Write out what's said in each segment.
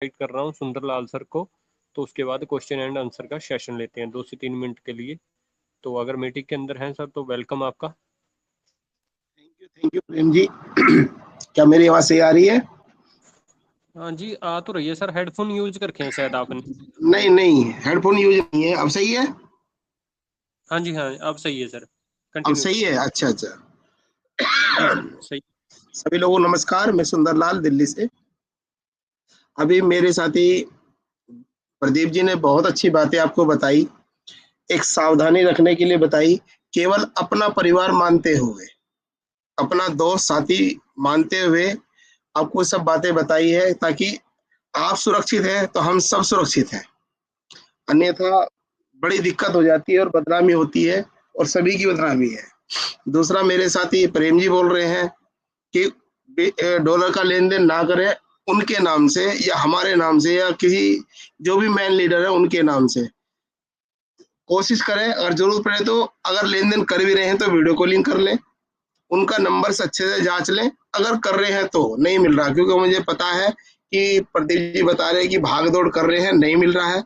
Invite कर रहा हूँ सुंदरलाल सर को। तो उसके बाद क्वेश्चन एंड आंसर का सेशन लेते हैं 2 से 3 मिनट के लिए। तो अगर मीटिंग के अंदर हैं सर तो वेलकम आपका। थैंक यू प्रेम जी। क्या मेरी आवाज सही आ रही है? हाँ जी, आ तो रही है सर। हेडफोन यूज करके हैं शायद आपने। नहीं नहीं, हेडफोन यूज नहीं है। अब सही है? हाँ जी, हाँ अब सही है सर। अब कंटिन्यू सही करें। है, अच्छा अच्छा। जी सर सही। सभी लोगों को नमस्कार, मैं सुंदरलाल दिल्ली से। अभी मेरे साथी प्रदीप जी ने बहुत अच्छी बातें आपको बताई, एक सावधानी रखने के लिए बताई। केवल अपना परिवार मानते हुए, अपना दोस्त साथी मानते हुए आपको सब बातें बताई है, ताकि आप सुरक्षित हैं तो हम सब सुरक्षित हैं। अन्यथा बड़ी दिक्कत हो जाती है और बदनामी होती है, और सभी की बदनामी है। दूसरा, मेरे साथी प्रेम जी बोल रहे हैं कि डॉलर का लेन देन ना करें उनके नाम से या हमारे नाम से या किसी जो भी मैन लीडर है उनके नाम से। कोशिश करें, अगर जरूरत पड़े तो अगर लेन देन कर भी रहे हैं तो वीडियो कॉलिंग कर लें, उनका नंबर से अच्छे से जांच लें। अगर कर रहे हैं तो नहीं मिल रहा, क्योंकि मुझे पता है कि प्रदीप जी बता रहे हैं कि भाग दौड़ कर रहे हैं, नहीं मिल रहा है।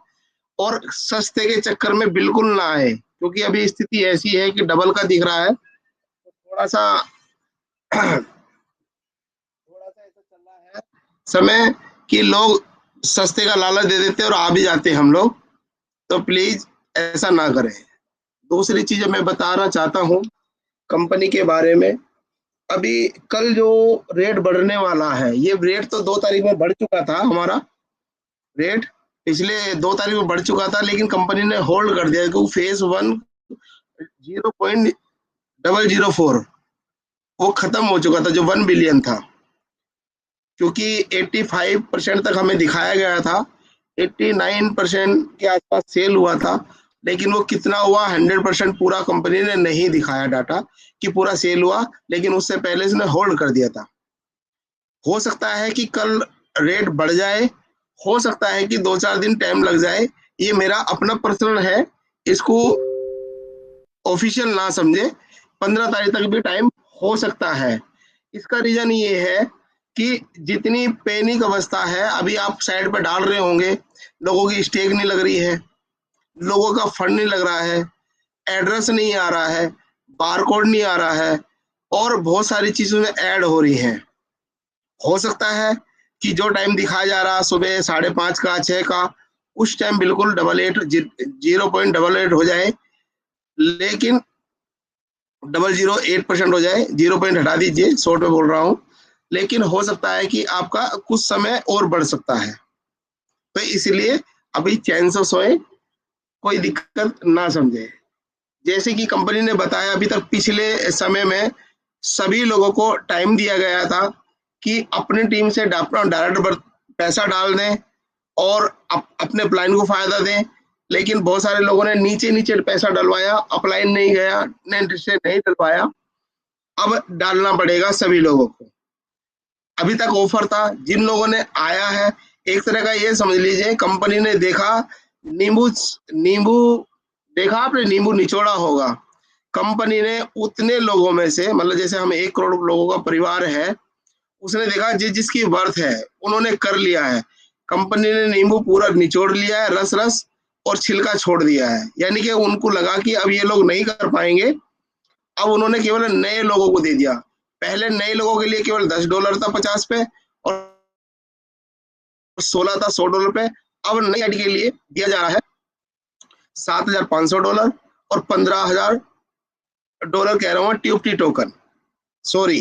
और सस्ते के चक्कर में बिल्कुल ना आए, क्योंकि अभी स्थिति ऐसी है कि डबल का दिख रहा है। थोड़ा सा थोड़ा सा ऐसा चल रहा है समय कि लोग सस्ते का लालच दे देते हैं और आ भी जाते हैं हम लोग। तो प्लीज ऐसा ना करें। दूसरी चीज मैं बताना चाहता हूँ कंपनी के बारे में। अभी कल जो रेट बढ़ने वाला है, ये रेट तो 2 तारीख में बढ़ चुका था हमारा रेट। पिछले 2 तारीख में बढ़ चुका था, लेकिन कंपनी ने होल्ड कर दिया, क्योंकि फेज 1 0.004 वो खत्म हो चुका था, जो 1 बिलियन था। क्योंकि 85% तक हमें दिखाया गया था, 89% के आसपास सेल हुआ था। लेकिन वो कितना हुआ 100% पूरा कंपनी ने नहीं दिखाया डाटा कि पूरा सेल हुआ, लेकिन उससे पहले इसने होल्ड कर दिया था। हो सकता है कि कल रेट बढ़ जाए, हो सकता है कि 2-4 दिन टाइम लग जाए। ये मेरा अपना पर्सनल है, इसको ऑफिशियल ना समझे। 15 तारीख तक भी टाइम हो सकता है। इसका रीजन ये है कि जितनी पैनिक अवस्था है, अभी आप साइड पे डाल रहे होंगे, लोगों की स्टेक नहीं लग रही है, लोगों का फंड नहीं लग रहा है, एड्रेस नहीं आ रहा है, बारकोड नहीं आ रहा है, और बहुत सारी चीजों में ऐड हो रही हैं। हो सकता है कि जो टाइम दिखाया जा रहा सुबह 5:30 का 6 का, उस टाइम बिल्कुल 0.88 हो जाए, लेकिन 0.008% हो जाए। 0 पॉइंट हटा दीजिए, शॉर्ट में बोल रहा हूँ। लेकिन हो सकता है कि आपका कुछ समय और बढ़ सकता है। तो इसलिए अभी चैन से सोए, कोई दिक्कत ना समझे। जैसे कि कंपनी ने बताया, अभी तक पिछले समय में सभी लोगों को टाइम दिया गया था कि अपनी टीम से डायरेक्ट पैसा डाल दें और अपने प्लान को फायदा दें। लेकिन बहुत सारे लोगों ने नीचे नीचे पैसा डलवाया, अपलाइन नहीं गया, से नहीं डलवाया। अब डालना पड़ेगा सभी लोगों को। अभी तक ऑफर था, जिन लोगों ने आया है, एक तरह का ये समझ लीजिए, कंपनी ने देखा, नींबू नींबू देखा आपने, नींबू निचोड़ा होगा। कंपनी ने उतने लोगों में से, मतलब जैसे हम 1 करोड़ लोगों का परिवार है, उसने देखा जिसकी वर्थ है उन्होंने कर लिया है। कंपनी ने नींबू पूरा निचोड़ लिया है, रस रस, और छिलका छोड़ दिया है। यानी कि उनको लगा कि अब ये लोग नहीं कर पाएंगे, अब उन्होंने केवल नए लोगों को दे दिया। पहले नए लोगों के लिए केवल $10 था 50 पे, और 16 था $100 पे। अब नई आईडी के लिए दिया जा रहा है $7,500 और $15,000 कह रहा हूँ, ट्यूब टोकन, सॉरी।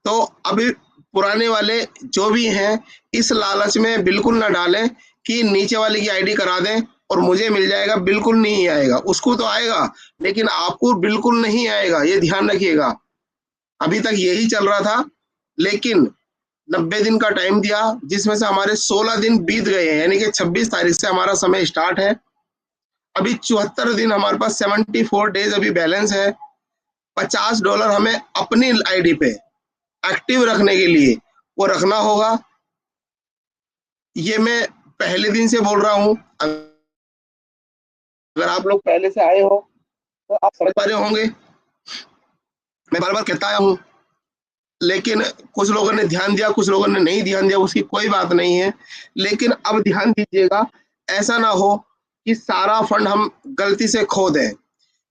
तो अभी पुराने वाले जो भी हैं, इस लालच में बिल्कुल ना डालें कि नीचे वाले की आईडी करा दें और मुझे मिल जाएगा। बिल्कुल नहीं आएगा, उसको तो आएगा लेकिन आपको बिल्कुल नहीं आएगा, ये ध्यान रखिएगा। अभी तक यही चल रहा था, लेकिन 90 दिन का टाइम दिया, जिसमें से हमारे 16 दिन बीत गए हैं, यानी कि 26 तारीख से हमारा समय स्टार्ट है। अभी 74 दिन हमारे पास, 74 डेज अभी बैलेंस है। $50 हमें अपनी आईडी पे एक्टिव रखने के लिए वो रखना होगा। ये मैं पहले दिन से बोल रहा हूँ। अगर आप लोग पहले से आए हो तो आप समझ पा रहे होंगे, मैं बार बार कहता आया हूँ। लेकिन कुछ लोगों ने ध्यान दिया, कुछ लोगों ने नहीं ध्यान दिया, उसकी कोई बात नहीं है। लेकिन अब ध्यान दीजिएगा, ऐसा ना हो कि सारा फंड हम गलती से खो दें,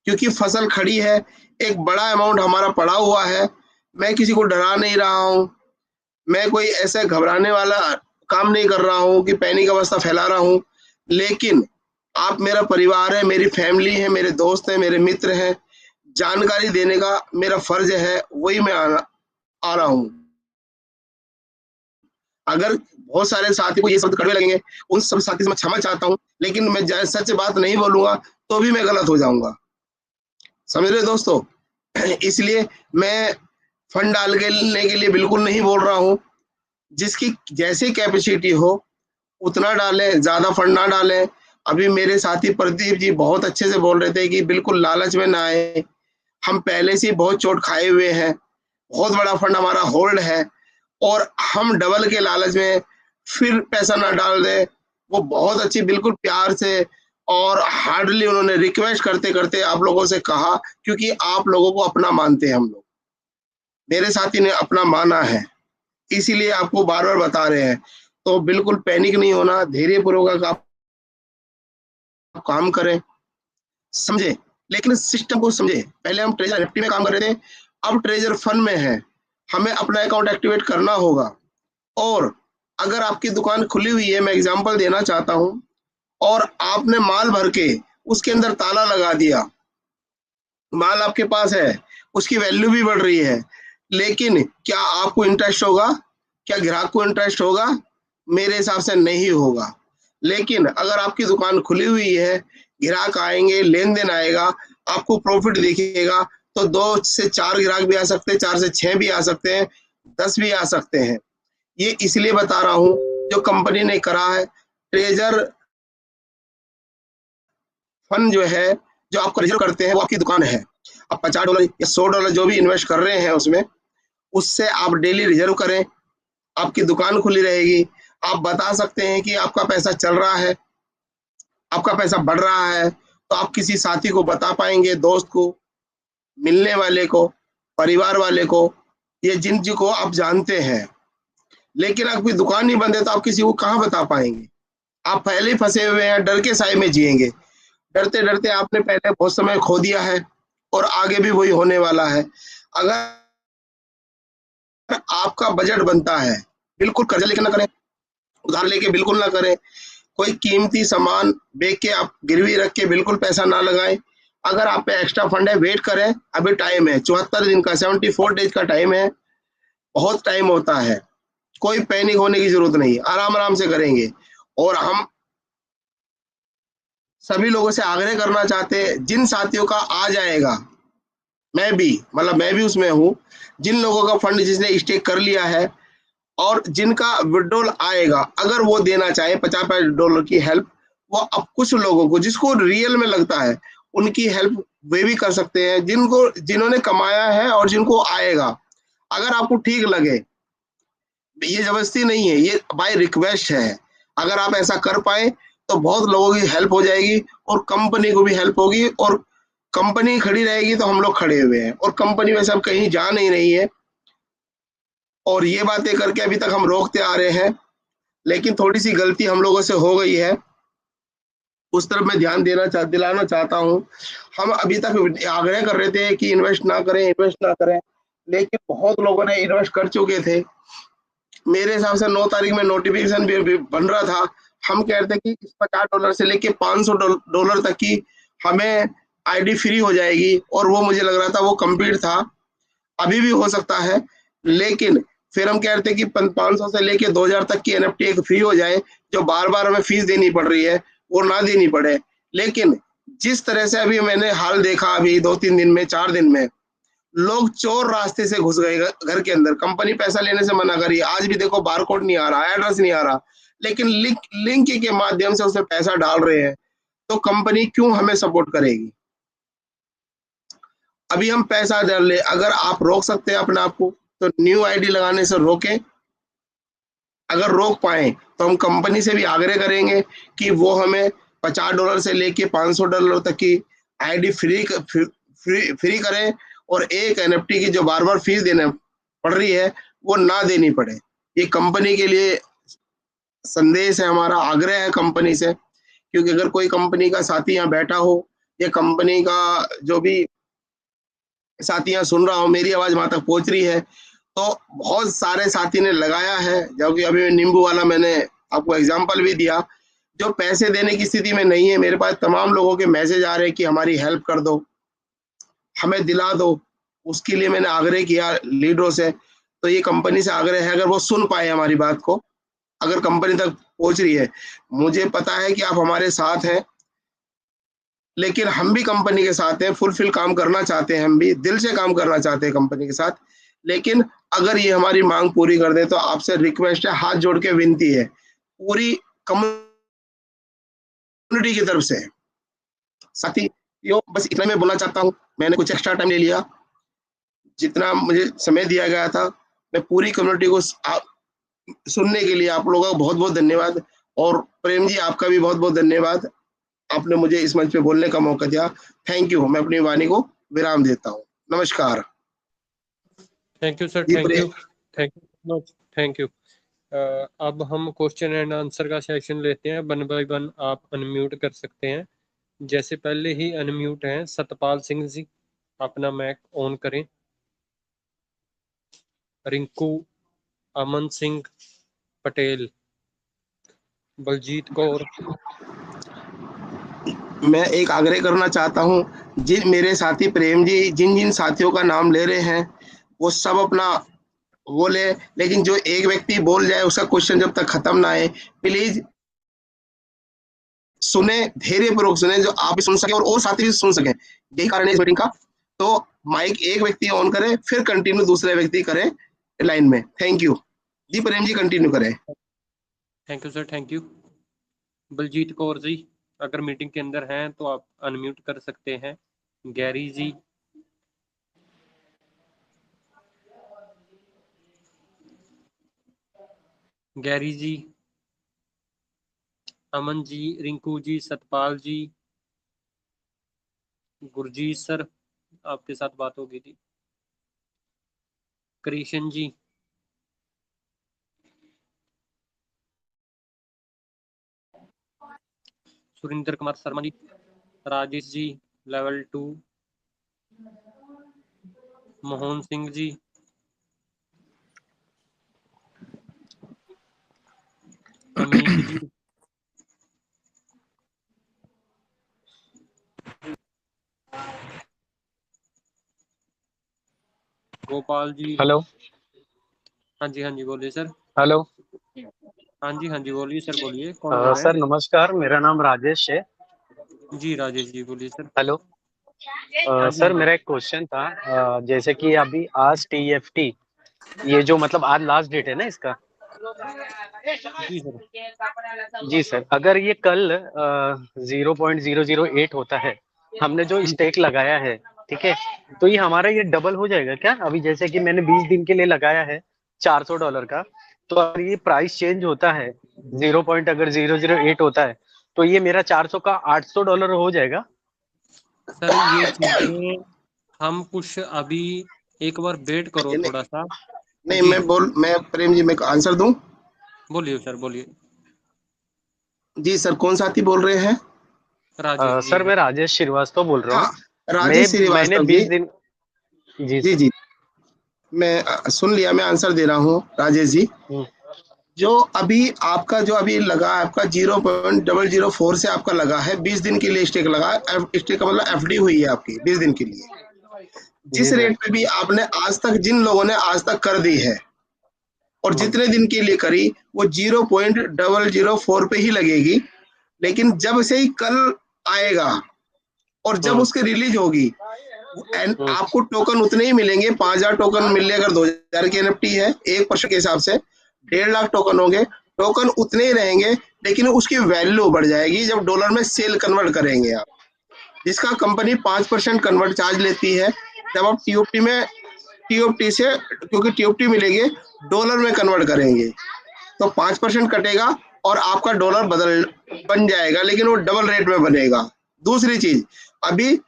क्योंकि फसल खड़ी है, एक बड़ा अमाउंट हमारा पड़ा हुआ है। मैं किसी को डरा नहीं रहा हूँ, मैं कोई ऐसे घबराने वाला काम नहीं कर रहा हूँ कि पैनिक अवस्था फैला रहा हूँ। लेकिन आप मेरा परिवार है, मेरी फैमिली है, मेरे दोस्त हैं, मेरे मित्र हैं, जानकारी देने का मेरा फर्ज है, वही मैं आ रहा हूँ। अगर बहुत सारे साथी को ये शब्द कड़वे लगेंगे, उन सब साथी से मैं क्षमा चाहता हूँ, लेकिन मैं सच बात नहीं बोलूंगा तो भी मैं गलत हो जाऊंगा, समझ रहे दोस्तों। इसलिए मैं फंड डालने के लिए बिल्कुल नहीं बोल रहा हूँ। जिसकी जैसी कैपेसिटी हो उतना डालें, ज्यादा फंड ना डालें। अभी मेरे साथी प्रदीप जी बहुत अच्छे से बोल रहे थे कि बिल्कुल लालच में ना आए, हम पहले से बहुत चोट खाए हुए हैं, बहुत बड़ा फंड हमारा होल्ड है, और हम डबल के लालच में फिर पैसा ना डाल दे। वो बहुत अच्छी बिल्कुल प्यार से और हार्डली उन्होंने रिक्वेस्ट करते करते आप लोगों से कहा, क्योंकि आप लोगों को अपना मानते हैं हम लोग, मेरे साथी ने अपना माना है, इसीलिए आपको बार बार बता रहे हैं। तो बिल्कुल पैनिक नहीं होना, धैर्य पूर्वक आप काम करें, समझे, लेकिन सिस्टम को समझे। पहले हम ट्रेजर निफ्टी में काम कर रहे थे, अब ट्रेजर फंड में है, हमें अपना अकाउंट एक्टिवेट करना होगा। और अगर आपकी दुकान खुली हुई है, मैं एग्जांपल देना चाहता हूं, और आपने माल भर के उसके अंदर ताला लगा दिया, माल आपके पास है, उसकी वैल्यू भी बढ़ रही है, लेकिन क्या आपको इंटरेस्ट होगा? क्या ग्राहक को इंटरेस्ट होगा? मेरे हिसाब से नहीं होगा। लेकिन अगर आपकी दुकान खुली हुई है, ग्राहक आएंगे, लेन देन आएगा, आपको प्रॉफिट दिखेगा, तो 2 से 4 ग्राहक भी आ सकते हैं, 4 से 6 भी आ सकते हैं, 10 भी आ सकते हैं। ये इसलिए बता रहा हूं, जो कंपनी ने करा है ट्रेजर फंड जो है, जो आप रिजर्व करते हैं वो आपकी दुकान है। अब $50 या $100 जो भी इन्वेस्ट कर रहे हैं उसमें, उससे आप डेली रिजर्व करें, आपकी दुकान खुली रहेगी। आप बता सकते हैं कि आपका पैसा चल रहा है, आपका पैसा बढ़ रहा है, तो आप किसी साथी को बता पाएंगे, दोस्त को, मिलने वाले को, परिवार वाले को, ये जिनको आप जानते हैं। लेकिन आपकी दुकान नहीं बंद है तो आप किसी को कहाँ बता पाएंगे? आप पहले ही फंसे हुए हैं, डर के साए में जिएंगे। डरते डरते आपने पहले बहुत समय खो दिया है, और आगे भी वही होने वाला है। अगर आपका बजट बनता है, बिल्कुल कर्जा लेकर ना करें, उधार लेके बिल्कुल ना करें, कोई कीमती सामान बेच के आप गिरवी रख के बिल्कुल पैसा ना लगाएं। अगर आप पे एक्स्ट्रा फंड है, वेट करें, अभी टाइम है, 74 दिन का, 74 डेज का टाइम है, बहुत टाइम होता है, कोई पैनिक होने की जरूरत नहीं, आराम आराम से करेंगे। और हम सभी लोगों से आग्रह करना चाहते हैं, जिन साथियों का आ जाएगा, मैं भी उसमें हूँ, जिन लोगों का फंड जिसने स्टेक कर लिया है और जिनका विड्रॉल आएगा, अगर वो देना चाहे $50 की हेल्प, वो अब कुछ लोगों को जिसको रियल में लगता है उनकी हेल्प वे भी कर सकते हैं, जिन्होंने कमाया है और जिनको आएगा। अगर आपको ठीक लगे, ये जबरदस्ती नहीं है, ये बाय रिक्वेस्ट है। अगर आप ऐसा कर पाए तो बहुत लोगों की हेल्प हो जाएगी, और कंपनी को भी हेल्प होगी, और कंपनी खड़ी रहेगी तो हम लोग खड़े हुए हैं, और कंपनी वैसे अब कहीं जा नहीं रही है। और ये बातें करके अभी तक हम रोकते आ रहे हैं, लेकिन थोड़ी सी गलती हम लोगों से हो गई है, उस तरफ मैं ध्यान दिलाना चाहता हूँ। हम अभी तक आग्रह कर रहे थे कि इन्वेस्ट ना करें, इन्वेस्ट ना करें, लेकिन बहुत लोगों ने इन्वेस्ट कर चुके थे। मेरे हिसाब से 9 तारीख में नोटिफिकेशन भी बन रहा था, हम कह रहे थे कि इस $50 से लेके $500 तक की हमें आईडी फ्री हो जाएगी, और वो मुझे लग रहा था वो कंप्लीट था, अभी भी हो सकता है। लेकिन फिर हम कह रहे थे कि 500 से लेके 2000 तक की एनएफटी एक फ्री हो जाए, जो बार बार हमें फीस देनी पड़ रही है वो ना देनी पड़े। लेकिन जिस तरह से अभी मैंने हाल देखा, अभी 2-3 दिन में, 4 दिन में, लोग चोर रास्ते से घुस गए घर के अंदर। कंपनी पैसा लेने से मना करी, आज भी देखो बारकोड नहीं आ रहा, एड्रेस नहीं आ रहा, लेकिन लिंक के माध्यम से उसमें पैसा डाल रहे हैं। तो कंपनी क्यों हमें सपोर्ट करेगी? अभी हम पैसा डाल ले, अगर आप रोक सकते हैं अपने आप को तो न्यू आईडी लगाने से रोकें। अगर रोक पाए तो हम कंपनी से भी आग्रह करेंगे कि वो हमें $50 से लेके $500 तक की आईडी फ्री करें, और एक एनएफटी की जो बार बार फीस देना पड़ रही है वो ना देनी पड़े। ये कंपनी के लिए संदेश है हमारा, आग्रह है कंपनी से, क्योंकि अगर कोई कंपनी का साथी यहाँ बैठा हो या कंपनी का जो भी साथी यहाँ सुन रहा हो, मेरी आवाज वहां तक पहुंच रही है, तो बहुत सारे साथी ने लगाया है। जब अभी नींबू वाला मैंने आपको एग्जाम्पल भी दिया, जो पैसे देने की स्थिति में नहीं है, मेरे पास तमाम लोगों के मैसेज आ रहे हैं कि हमारी हेल्प कर दो, हमें दिला दो। उसके लिए मैंने आग्रह किया लीडरों से। तो ये कंपनी से आग्रह है, अगर वो सुन पाए हमारी बात को, अगर कंपनी तक पहुंच रही है, मुझे पता है कि आप हमारे साथ हैं, लेकिन हम भी कंपनी के साथ हैं, फुलफिल काम करना चाहते हैं, हम भी दिल से काम करना चाहते हैं कंपनी के साथ। लेकिन अगर ये हमारी मांग पूरी कर दे तो आपसे रिक्वेस्ट है, हाथ जोड़ के विनती है पूरी कम्युनिटी की तरफ से। साथियों, बस इतना मैं बोलना चाहता हूँ। मैंने कुछ एक्स्ट्रा टाइम ले लिया, जितना मुझे समय दिया गया था। मैं पूरी कम्युनिटी को सुनने के लिए आप लोगों का बहुत बहुत धन्यवाद। और प्रेम जी, आपका भी बहुत बहुत धन्यवाद, आपने मुझे इस मंच पे बोलने का मौका दिया। Thank you. मैं अपनी वाणी को विराम देता हूँ। नमस्कार। थैंक यू सर, जी thank you, thank you much, thank you. अब हम क्वेश्चन एंड आंसर का सेशन लेते हैं। 1 बाय 1 आप अनम्यूट कर सकते हैं। जैसे पहले ही अनम्यूट हैं सतपाल सिंह जी, अपना मैक ऑन करें। रिंकू, अमन सिंह पटेल, बलजीत कौर। मैं एक आग्रह करना चाहता हूँ, जिन मेरे साथी प्रेम जी जिन जिन साथियों का नाम ले रहे हैं वो सब अपना बोले, लेकिन जो एक व्यक्ति बोल जाए उसका क्वेश्चन जब तक खत्म ना आए, प्लीज सुने, धैर्य पूर्वक सुने, जो आप भी सुन सके और साथी भी सुन सके। यही कारण है इस मीटिंग का। तो माइक एक व्यक्ति ऑन करे, फिर कंटिन्यू दूसरे व्यक्ति करे लाइन में। थैंक यू जी। प्रेम जी कंटिन्यू करें। Thank you sir, thank you. Baljeet Kaur ji, अगर मीटिंग के अंदर हैं तो आप अनम्यूट कर सकते हैं। गैरी जी, गैरी जी, अमन जी, रिंकू जी, सतपाल जी, गुरजीत सर, आपके साथ बात हो गई थी। कृष्ण जी, सुरेंद्र कुमार शर्मा जी, राजेश जी, लेवल 2, मोहन सिंह जी, अमीत जी, गोपाल जी। हेलो। हाँ जी, हाँ जी, बोलिए सर। हेलो। हाँ जी, हाँ जी, बोलिए सर, बोलिए। कौन बोल रहे सर नमस्कार, मेरा नाम राजेश है। हैं? जी राजेश जी, बोलिए सर। हेलो। हाँ जी, सर हाँ जी, मेरा एक क्वेश्चन था। जैसे कि अभी आज TFT, ये जो मतलब आज लास्ट डेट है ना इसका। जी सर। जी सर, अगर ये कल 0.008 होता है, हमने जो स्टेक लगाया है, ठीक है, तो ये हमारा ये डबल हो जाएगा क्या? अभी जैसे कि मैंने 20 दिन के लिए लगाया है $400 का, तो अगर ये प्राइस चेंज होता है 0.008 होता है, तो ये मेरा 400 का $800 हो जाएगा? सर ये चीजें हम कुछ अभी एक बार वेट करो नहीं, थोड़ा सा। नहीं, जी मैं प्रेम जी मैं आंसर दूं। बोलिए सर, बोलिए। जी सर, कौन साथी बोल रहे हैं? राजेश जी सर मैं राजेश श्रीवास्तव बोल रहा हाँ, हूँ। राजेश मैंने श्रीवास्तव जी। 20 दिन। जी जी सर। जी, मैं सुन लिया, मैं आंसर दे रहा हूँ राजेश जी। हम्म। जो अभी आपका जो अभी लगा है, आपका 0.004 से आपका लगा है, 20 दिन के लिए स्टेक लगा है। स्टेक का मतलब FD हुई है आपकी 20 दिन के लिए। जिस जी सर। रेट पे भी आपने आज तक, जिन लोगों ने आज तक कर दी है और हम्म। जितने दिन के लिए करी, वो 0.004 पे ही लगेगी। लेकिन जब से ही कल आएगा और जब हम्म। उसकी रिलीज होगी, एंड हम्म। आपको टोकन उतने ही मिलेंगे। 5,000 टोकन मिल रहे, अगर 2,000 की NFT है 1% के हिसाब से 1.5 लाख टोकन होंगे, टोकन उतने ही रहेंगे। लेकिन उसकी वैल्यू बढ़ जाएगी जब डॉलर में सेल कन्वर्ट करेंगे आप, जिसका कंपनी 5% कन्वर्ट चार्ज लेती है। जब आप TOT से, क्योंकि TOT मिलेंगे, डॉलर में कन्वर्ट करेंगे तो 5% कटेगा और आपका डॉलर बन जाएगा, लेकिन वो डबल रेट में बनेगा। दूसरी चीज, अभी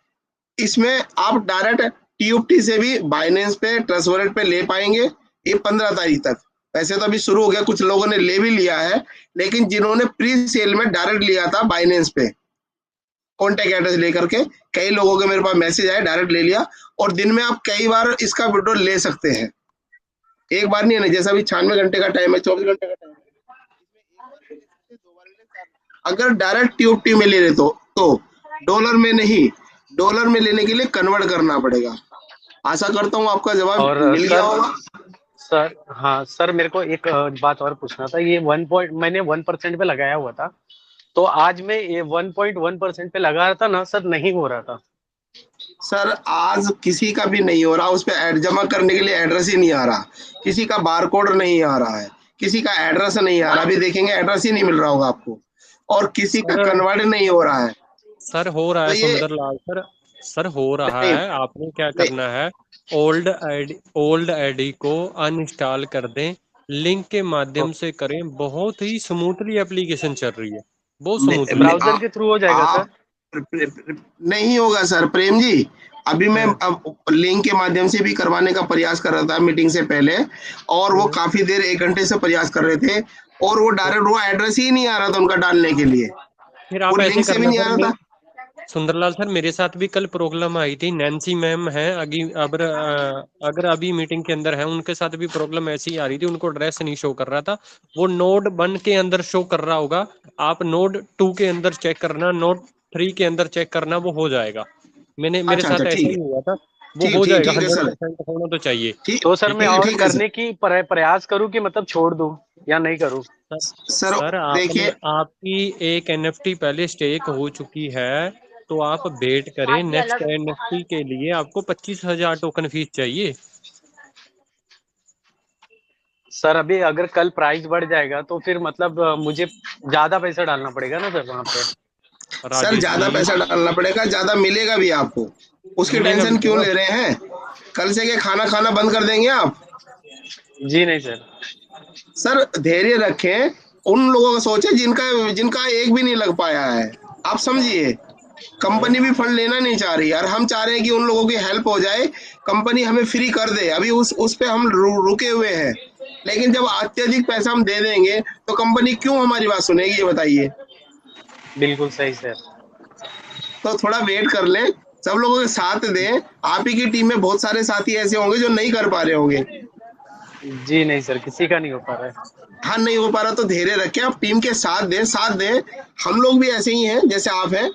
इसमें आप डायरेक्ट TOT से भी बाइनेंस पे, ट्रस्ट वॉलेट पे ले पाएंगे। ये 15 तारीख तक। वैसे तो अभी शुरू हो गया, कुछ लोगों ने ले भी लिया है, लेकिन जिन्होंने प्री सेल में डायरेक्ट लिया था बाइनेंस पे कॉन्टेक्ट एड्रेस लेकर के, कई लोगों के मेरे पास मैसेज आए, डायरेक्ट ले लिया। और दिन में आप कई बार इसका विड्रॉल ले सकते हैं, एक बार नहीं है ना, जैसा अभी 96 घंटे का टाइम है, 24 घंटे का टाइम है, इसमें एक बार ले सकते, 2 बार ले सकते। अगर डायरेक्ट TOT में ले रहे तो डॉलर में नहीं, डॉलर में लेने के लिए कन्वर्ट करना पड़ेगा। आशा करता हूँ आपका जवाब और मिल गया होगा। सर हाँ सर, मेरे को एक बात और पूछना था। ये मैंने 1% पे लगाया हुआ था, तो आज मैं ये 1.1% पे लगा रहा था ना सर, नहीं हो रहा था। सर आज किसी का भी नहीं हो रहा, उस पर जमा करने के लिए एड्रेस ही नहीं आ रहा, किसी का बारकोड नहीं आ रहा है, किसी का एड्रेस नहीं आ रहा, अभी देखेंगे एड्रेस ही नहीं मिल रहा होगा आपको, और किसी का सर कन्वर्ट नहीं हो रहा है। सर हो रहा तो है ये सुंदरलाल सर, सर हो रहा नहीं, है। आपने क्या नहीं, करना है, ओल्ड आईडी को अनइंस्टॉल कर दें, लिंक के माध्यम से करें। बहुत ही स्मूथली एप्लीकेशन चल रही है, बहुत स्मूथली। ब्राउजर के थ्रू हो जाएगा सर? आप नहीं होगा सर प्रेम जी। अभी मैं अब लिंक के माध्यम से भी करवाने का प्रयास कर रहा था मीटिंग से पहले, और वो काफी देर 1 घंटे से प्रयास कर रहे थे, और वो डायरेक्ट वो एड्रेस ही नहीं आ रहा था उनका डालने के लिए, फिर वो आप ऐसे लिंक से भी करना नहीं आ सर। रहा था। सुंदरलाल सर, मेरे साथ भी कल प्रॉब्लम आई थी। नैन्सी मैम है अगर अभी मीटिंग के अंदर है, उनके साथ भी प्रॉब्लम ऐसी ही आ रही थी। उनको एड्रेस नहीं शो कर रहा था, वो नोड 1 के अंदर शो कर रहा होगा। आप नोड 2 के अंदर चेक करना, नोड 3 के अंदर चेक करना, वो हो जाएगा। मेरे अच्छा अच्छा, साथ ऐसा ठीक ही है, हुआ था, वो ठीक हो ठीक जाएगा। ठीक है हंड्रेड सर, परसेंट होना तो चाहिए। ठीक तो सर मैं ठीक है और ठीक है सर। करने की प्रयास करूं कि मतलब छोड़ दूं या नहीं करूं? सर, सर सर आपने देखिए, आपकी एक NFT पहले स्टेक हो चुकी है, तो आप वेट करें। नेक्स्ट NFT के लिए आपको 25,000 टोकन फीस चाहिए। सर अभी अगर कल प्राइस बढ़ जाएगा तो फिर मतलब मुझे ज्यादा पैसा डालना पड़ेगा ना सर वहां पे? सर राजेश ज्यादा जी, पैसा डालना पड़ेगा, ज्यादा मिलेगा भी आपको, उसकी मिलेगा भी टेंशन तो क्यों ना। ले रहे हैं? कल से क्या खाना खाना बंद कर देंगे आप? जी नहीं सर। सर धैर्य रखें, उन लोगों का सोचे जिनका जिनका एक भी नहीं लग पाया है। आप समझिए, कंपनी भी फंड लेना नहीं चाह रही, और हम चाह रहे हैं कि उन लोगों की हेल्प हो जाए, कंपनी हमें फ्री कर दे। अभी उस पे हम रुके हुए हैं, लेकिन जब अत्यधिक पैसा हम दे देंगे तो कंपनी क्यों हमारी बात सुनेगी, ये बताइए। बिल्कुल सही सर। तो थोड़ा वेट कर लें, सब लोगों के साथ दें। आप ही की टीम में बहुत सारे साथी ऐसे होंगे जो नहीं कर पा रहे होंगे। जी नहीं सर, किसी का नहीं हो पा रहा है। हाँ, नहीं हो पा रहा तो धैर्य रखें, आप टीम के साथ दें, साथ दें। हम लोग भी ऐसे ही हैं जैसे आप हैं,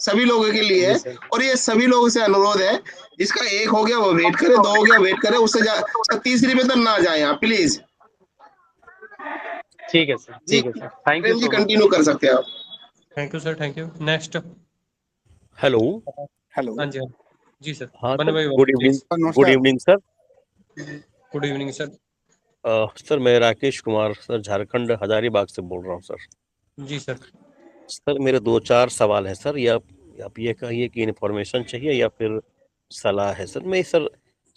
सभी लोगों के लिए जी है। सर। और ये सभी लोगों से अनुरोध है, जिसका एक हो गया वो वेट करे, 2 हो गया वेट करे, उससे तीसरी पे तो ना जाए आप प्लीज। ठीक है सर, जी ठीक है sir, thank you Prem ji, so much sir. Continue कर सकते हैं आप। Thank you sir, thank you. Next. Hello. Hello. हाँ जी, हाँ जी सर। हाँ one sir, bye one good evening. Please. Good नमस्कार। Evening sir. Good evening sir. Sir मैं राकेश कुमार सर, झारखंड हजारीबाग से बोल रहा हूँ सर। जी सर। सर मेरे 2-4 सवाल है सर, या आप ये कहिए कि इन्फॉर्मेशन चाहिए या फिर सलाह है सर। मैं सर,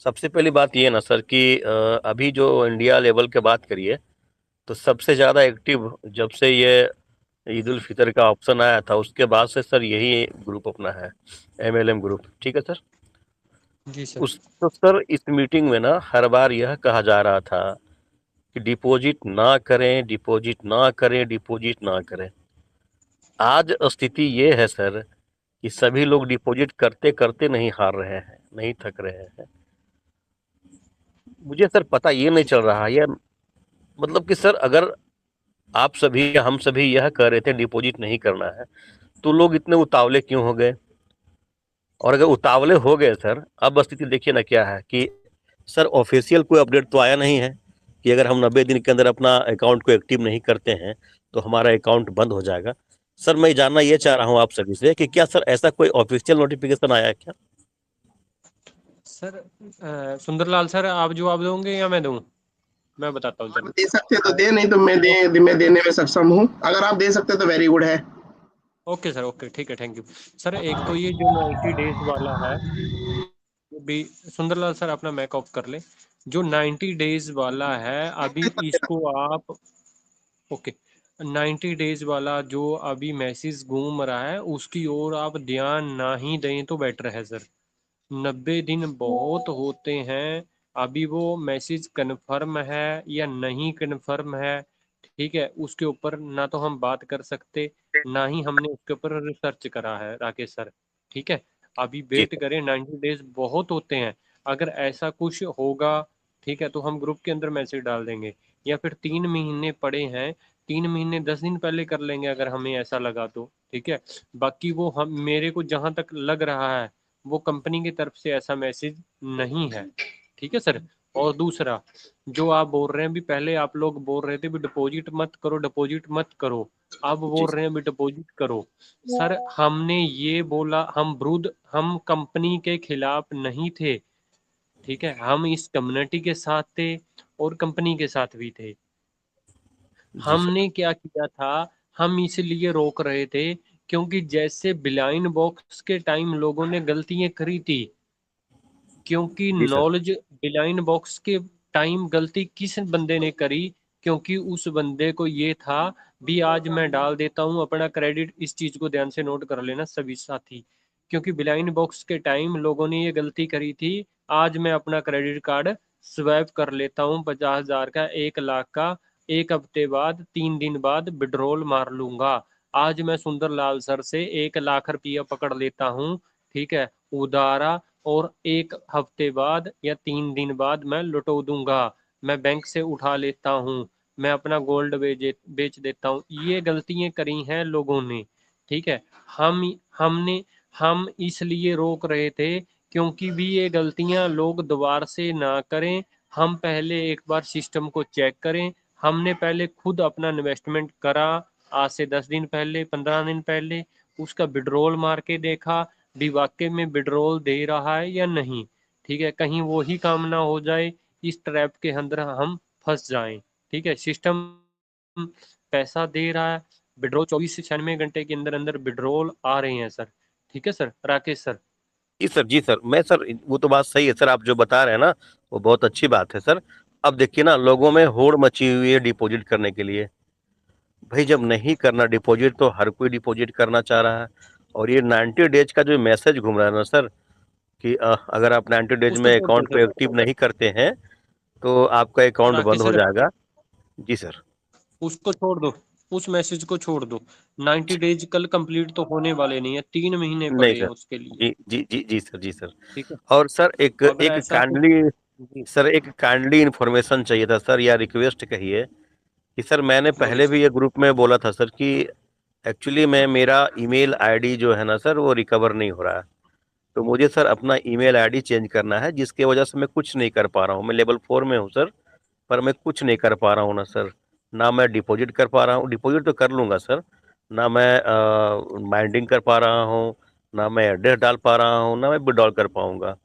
सबसे पहली बात ये ना सर कि अभी जो इंडिया लेवल के बात करिए तो सबसे ज़्यादा एक्टिव जब से ये ईद उल फितर का ऑप्शन आया था उसके बाद से सर यही ग्रुप अपना है, MLM ग्रुप। ठीक है सर। जी सर। तो सर इस मीटिंग में ना हर बार यह कहा जा रहा था कि डिपॉजिट ना करें, डिपॉजिट ना करें, डिपॉजिट ना करें। आज स्थिति ये है सर कि सभी लोग डिपॉजिट करते करते नहीं हार रहे हैं, नहीं थक रहे हैं। मुझे सर पता ये नहीं चल रहा है, मतलब कि सर अगर आप सभी या हम सभी यह कह रहे थे डिपॉजिट नहीं करना है, तो लोग इतने उतावले क्यों हो गए? और अगर उतावले हो गए सर, अब स्थिति देखिए ना क्या है कि सर ऑफिशियल कोई अपडेट तो आया नहीं है कि अगर हम 90 दिन के अंदर अपना अकाउंट को एक्टिव नहीं करते हैं तो हमारा अकाउंट बंद हो जाएगा। सर मैं जानना ये चाह रहा हूँ आप सभी से कि क्या सर ऐसा कोई ऑफिशियल नोटिफिकेशन आया है क्या? सर सुंदरलाल सर, आप जवाब दोगे या मैं दूं? मैं बताता हूँ आप चलो। दे सकते तो दे, नहीं तो मैं देने में सक्षम हूँ। अगर आप दे सकते तो वेरी गुड है। ओके सर, ओके, ठीक है, थैंक यू। सर एक तो ये जो 90 डेज वाला है, वो भी सुंदरलाल सर अपना मैक ऑफ कर ले। जो 90 डेज वाला है अभी इसको आप, ओके, 90 डेज वाला जो अभी मैसेज घूम रहा है उसकी ओर आप ध्यान ना ही दें तो बेटर है सर। 90 दिन बहुत होते हैं, अभी वो मैसेज कन्फर्म है या नहीं कन्फर्म है, ठीक है, उसके ऊपर ना तो हम बात कर सकते, ना ही हमने उसके ऊपर रिसर्च करा है राकेश सर। ठीक है, अभी जी वेट करें, 90 डेज बहुत होते हैं। अगर ऐसा कुछ होगा, ठीक है, तो हम ग्रुप के अंदर मैसेज डाल देंगे। या फिर 3 महीने पड़े हैं, 3 महीने 10 दिन पहले कर लेंगे अगर हमें ऐसा लगा तो। ठीक है, बाकी वो हम, मेरे को जहां तक लग रहा है वो कंपनी की तरफ से ऐसा मैसेज नहीं है। ठीक है सर। और दूसरा, जो आप बोल रहे हैं भी, पहले आप लोग बोल रहे थे भी डिपॉजिट मत करो, डिपॉजिट मत करो, अब जी बोल रहे हैं भी डिपॉजिट करो। सर हमने ये बोला, हम कंपनी के खिलाफ नहीं थे। ठीक है, हम इस कम्युनिटी के साथ थे और कंपनी के साथ भी थे। जी सर। हमने क्या किया था, हम इसलिए रोक रहे थे क्योंकि जैसे ब्लाइंड बॉक्स के टाइम लोगों ने गलतियां करी थी, क्योंकि जी सर। नॉलेज ब्लाइंड बॉक्स के टाइम गलती किस बंदे ने करी, क्योंकि उस बंदे को ये था भी आज मैं डाल देता हूं अपना क्रेडिट। इस चीज को ध्यान से नोट कर लेना सभी साथी, क्योंकि ब्लाइंड बॉक्स के टाइम लोगों ने ये गलती करी थी, आज मैं अपना क्रेडिट कार्ड स्वैप कर लेता हूँ 50,000 का, 1 लाख का, एक हफ्ते बाद 3 दिन बाद विड्रॉल मार लूंगा। आज मैं सुंदरलाल सर से 1 लाख रुपया पकड़ लेता हूँ, ठीक है, उधारा, और एक हफ्ते बाद या 3 दिन बाद मैं लुटो दूंगा। मैं बैंक से उठा लेता हूँ, मैं अपना गोल्ड बेच देता हूँ। ये गलतियां करी हैं लोगों ने। ठीक है, हमने हम इसलिए रोक रहे थे क्योंकि भी ये गलतियां लोग दोबारा से ना करें। हम पहले एक बार सिस्टम को चेक करें। हमने पहले खुद अपना इन्वेस्टमेंट करा, आज से 10 दिन पहले, 15 दिन पहले, उसका विड्रॉल मार के देखा भी वाकई में विड्रॉल दे रहा है या नहीं। ठीक है, कहीं वो ही काम ना हो जाए, इस ट्रैप के अंदर हम फंस जाएं। ठीक है, सिस्टम पैसा दे रहा है, विड्रॉल 24 से 96 घंटे के अंदर अंदर विड्रॉल आ रहे हैं सर। ठीक है सर, राकेश सर। जी सर। जी सर। मैं सर, वो तो बात सही है सर, आप जो बता रहे हैं ना वो बहुत अच्छी बात है सर। अब देखिए ना, लोगों में होड़ मची हुई है डिपॉजिट करने के लिए। भाई जब नहीं करना डिपॉजिट तो हर कोई डिपॉजिट करना चाह रहा है। और ये 90 डेज का जो मैसेज घूम रहा है ना सर, कि अगर आप 90 डेज उसको में छोड़ दो अकाउंट को सर, एक्टिव नहीं करते हैं तो आपका अकाउंट बंद राकेश हो सर, जाएगा। जी सर। उसको छोड़ दो, उस मैसेज को छोड़ दो। 90 डेज कल कंप्लीट तो होने वाले नहीं है, 3 महीने नहीं पड़े हैं सर। उसके लिए। जी जी जी जी सर। जी सर। ठीक है, और सर एक तो अगर एक ऐसा कुछ, काइंडली जी सर, एक काइंडली इन्फॉर्मेशन चाहिए था सर, या रिक्वेस्ट कहिए कि सर मैंने बोलिए पहले सर। भी ये ग्रुप में बोला था सर कि एक्चुअली मैं, मेरा ईमेल आईडी जो है ना सर वो रिकवर नहीं हो रहा है। तो मुझे सर अपना ईमेल आईडी चेंज करना है, जिसकी वजह से मैं कुछ नहीं कर पा रहा हूँ। मैं लेवल 4 में हूँ सर, पर मैं कुछ नहीं कर पा रहा हूँ ना सर। ना मैं डिपॉजिट कर पा रहा हूँ, डिपॉजिट तो कर लूंगा सर, ना मैं माइंडिंग कर पा रहा हूँ, ना मैं एड्रेस डाल पा रहा हूँ, ना मैं विड्रॉल कर पाऊंगा।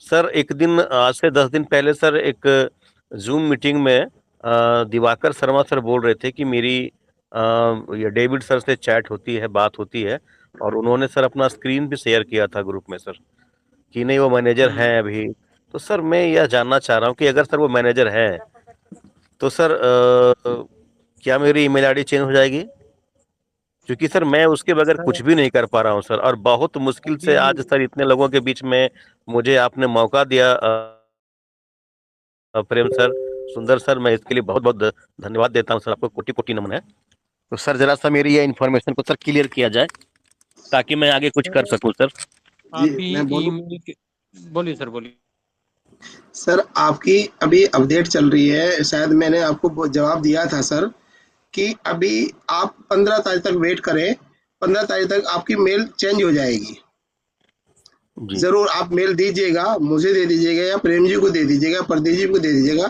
सर एक दिन, आज से 10 दिन पहले सर, एक जूम मीटिंग में दिवाकर शर्मा सर बोल रहे थे कि मेरी ये डेविड सर से चैट होती है, बात होती है। और उन्होंने सर अपना स्क्रीन भी शेयर किया था ग्रुप में सर, कि नहीं वो मैनेजर हैं अभी। तो सर मैं यह जानना चाह रहा हूँ कि अगर सर वो मैनेजर हैं तो सर क्या मेरी ईमेल आईडी चेंज हो जाएगी? क्योंकि सर मैं उसके बगैर सर कुछ भी नहीं कर पा रहा हूँ सर, और बहुत मुश्किल अभी से आज सर इतने लोगों के बीच में मुझे आपने मौका दिया। प्रेम सर, सुंदर सर, मैं इसके लिए बहुत बहुत धन्यवाद देता हूँ सर, आपको कोटि कोटि नमन है। तो सर जरा सा मेरी ये इन्फॉर्मेशन को सर क्लियर किया जाए, ताकि मैं आगे कुछ कर सर सकूं सर। जी अभी मैं बोलूं। ईमेल, बोलिए सर, बोलिए। सर आपकी अभी अपडेट चल रही है, शायद मैंने आपको जवाब दिया था सर कि अभी आप 15 तारीख तक वेट करें। 15 तारीख तक आपकी मेल चेंज हो जाएगी। जी जरूर आप मेल दीजिएगा, मुझे दे दीजिएगा या प्रेम जी को दे दीजिएगा, प्रदीप जी को दे दीजिएगा।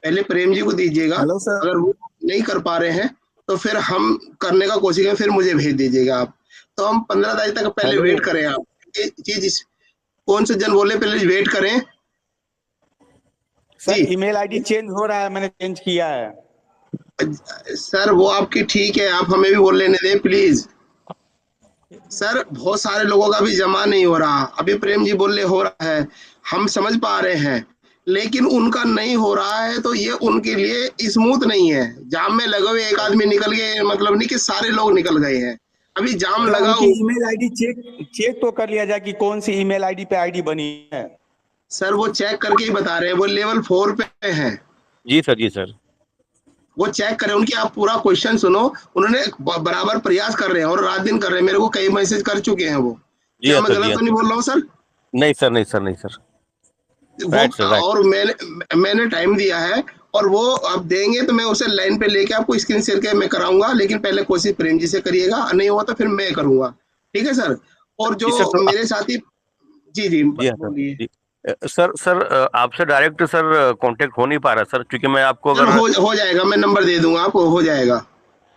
पहले प्रेम जी को दीजिएगा, हेलो सर। अगर वो नहीं कर पा रहे हैं तो फिर हम करने का कोशिश करें, फिर मुझे भेज दीजिएगा आप। तो हम 15 तारीख तक पहले हेलो वेट करें आप। ये चीज कौन से जन बोले, पहले वेट करें। सर, जी ईमेल आईडी चेंज हो रहा है, मैंने चेंज किया है। सर वो आपकी ठीक है, आप हमें भी बोल लेने दें प्लीज। सर बहुत सारे लोगों का भी जमा नहीं हो रहा, अभी प्रेम जी बोल रहे हो रहा है, हम समझ पा रहे हैं, लेकिन उनका नहीं हो रहा है तो ये उनके लिए स्मूथ नहीं है। जाम में लगे हुए एक आदमी निकल गए, मतलब नहीं कि सारे लोग निकल गए हैं, अभी जाम सर, लगा उनकी ईमेल आईडी चेक चेक तो कर लिया जाए कि कौन सी ईमेल आईडी पे आईडी बनी है। सर वो चेक करके ही बता रहे हैं, वो लेवल 4 पे हैं। जी सर, जी सर। वो चेक करें, उनकी आप पूरा क्वेश्चन सुनो। उन्होंने बराबर प्रयास कर रहे हैं और रात दिन कर रहे हैं, मेरे को कई मैसेज कर चुके हैं वो। जी क्या हाँ मैं सर, जी गलत हाँ तो नहीं सर। बोल रहा हूँ सर? नहीं सर, नहीं सर, नहीं सर। वो राइट सर, राइट। और मैंने टाइम दिया है, और वो अब देंगे तो मैं उसे लाइन पे लेके आपको स्क्रीन शेयर के मैं कराऊंगा, लेकिन पहले कोशिश प्रेम जी से करिएगा, नहीं हुआ तो फिर मैं करूंगा। ठीक है सर? और जी जो सर, तो मेरे साथी, जी जी जी हाँ सर, बोलिए। जी। सर सर, आपसे डायरेक्ट सर कांटेक्ट हो नहीं पा रहा सर, क्योंकि मैं आपको चलो अगर हो जाएगा, मैं नंबर दे दूंगा आपको, हो जाएगा।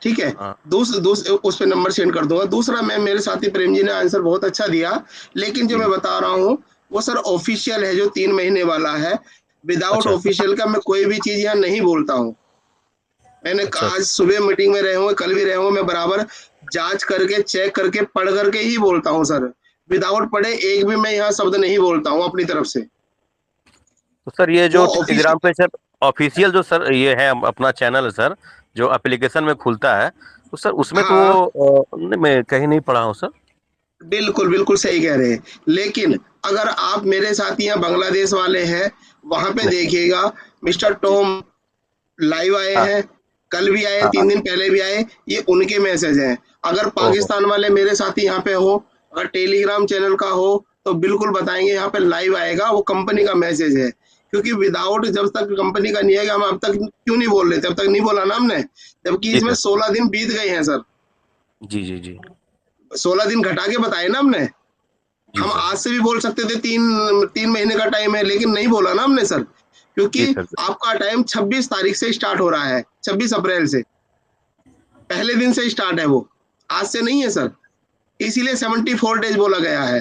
ठीक है। हाँ, उस पे नंबर सेंड कर दूंगा। दूसरा, मैं मेरे साथी प्रेम जी ने आंसर बहुत अच्छा दिया, लेकिन जो जी मैं बता रहा हूँ वो सर ऑफिशियल है, जो 3 महीने वाला है। विदाउट अच्छा ऑफिशियल का मैं कोई भी चीज यहाँ नहीं बोलता हूँ। मैंने अच्छा आज सुबह मीटिंग में रहे होंगे, कल भी रहे होंगे, मैं बराबर जांच करके, चेक करके, पढ़ करके ही बोलता हूँ सर। विदाउट पढ़े एक भी मैं यहाँ शब्द नहीं बोलता हूँ अपनी तरफ से। तो सर ये वो जो टेलीग्राम ऑफिशियल, पे सर ऑफिशियल जो सर ये है अपना चैनल है सर, जो एप्लीकेशन में खुलता है, तो सर उसमें तो हाँ मैं कहीं नहीं पढ़ा हूँ सर। बिल्कुल बिल्कुल सही कह रहे हैं। लेकिन अगर आप मेरे साथ यहाँ बांग्लादेश वाले हैं, वहां पे नहीं सर। देखिएगा, मिस्टर टॉम लाइव आए हाँ हैं, कल भी आए, हाँ हाँ। 3 दिन पहले भी आए, ये उनके मैसेज हैं। अगर ओहो। पाकिस्तान वाले मेरे साथी यहाँ पे हो, अगर टेलीग्राम चैनल का हो, तो बिल्कुल बताएंगे, यहाँ पे लाइव आएगा, वो कंपनी का मैसेज है। क्योंकि विदाउट, जब तक कंपनी का नहीं आएगा, हम अब तक क्यों नहीं बोल रहे थे? अब तक नहीं बोला ना हमने, जबकि जी इसमें सर। 16 दिन बीत गए हैं सर। जी जी जी। 16 दिन घटा के बताए ना हमने। जी हम सर। आज से भी बोल सकते थे, 3 महीने का टाइम है, लेकिन नहीं बोला ना हमने सर। क्योंकि जी सर। आपका टाइम 26 तारीख से स्टार्ट हो रहा है, 26 अप्रैल से, पहले दिन से स्टार्ट है वो, आज से नहीं है सर। इसीलिए 74 डेज बोला गया है।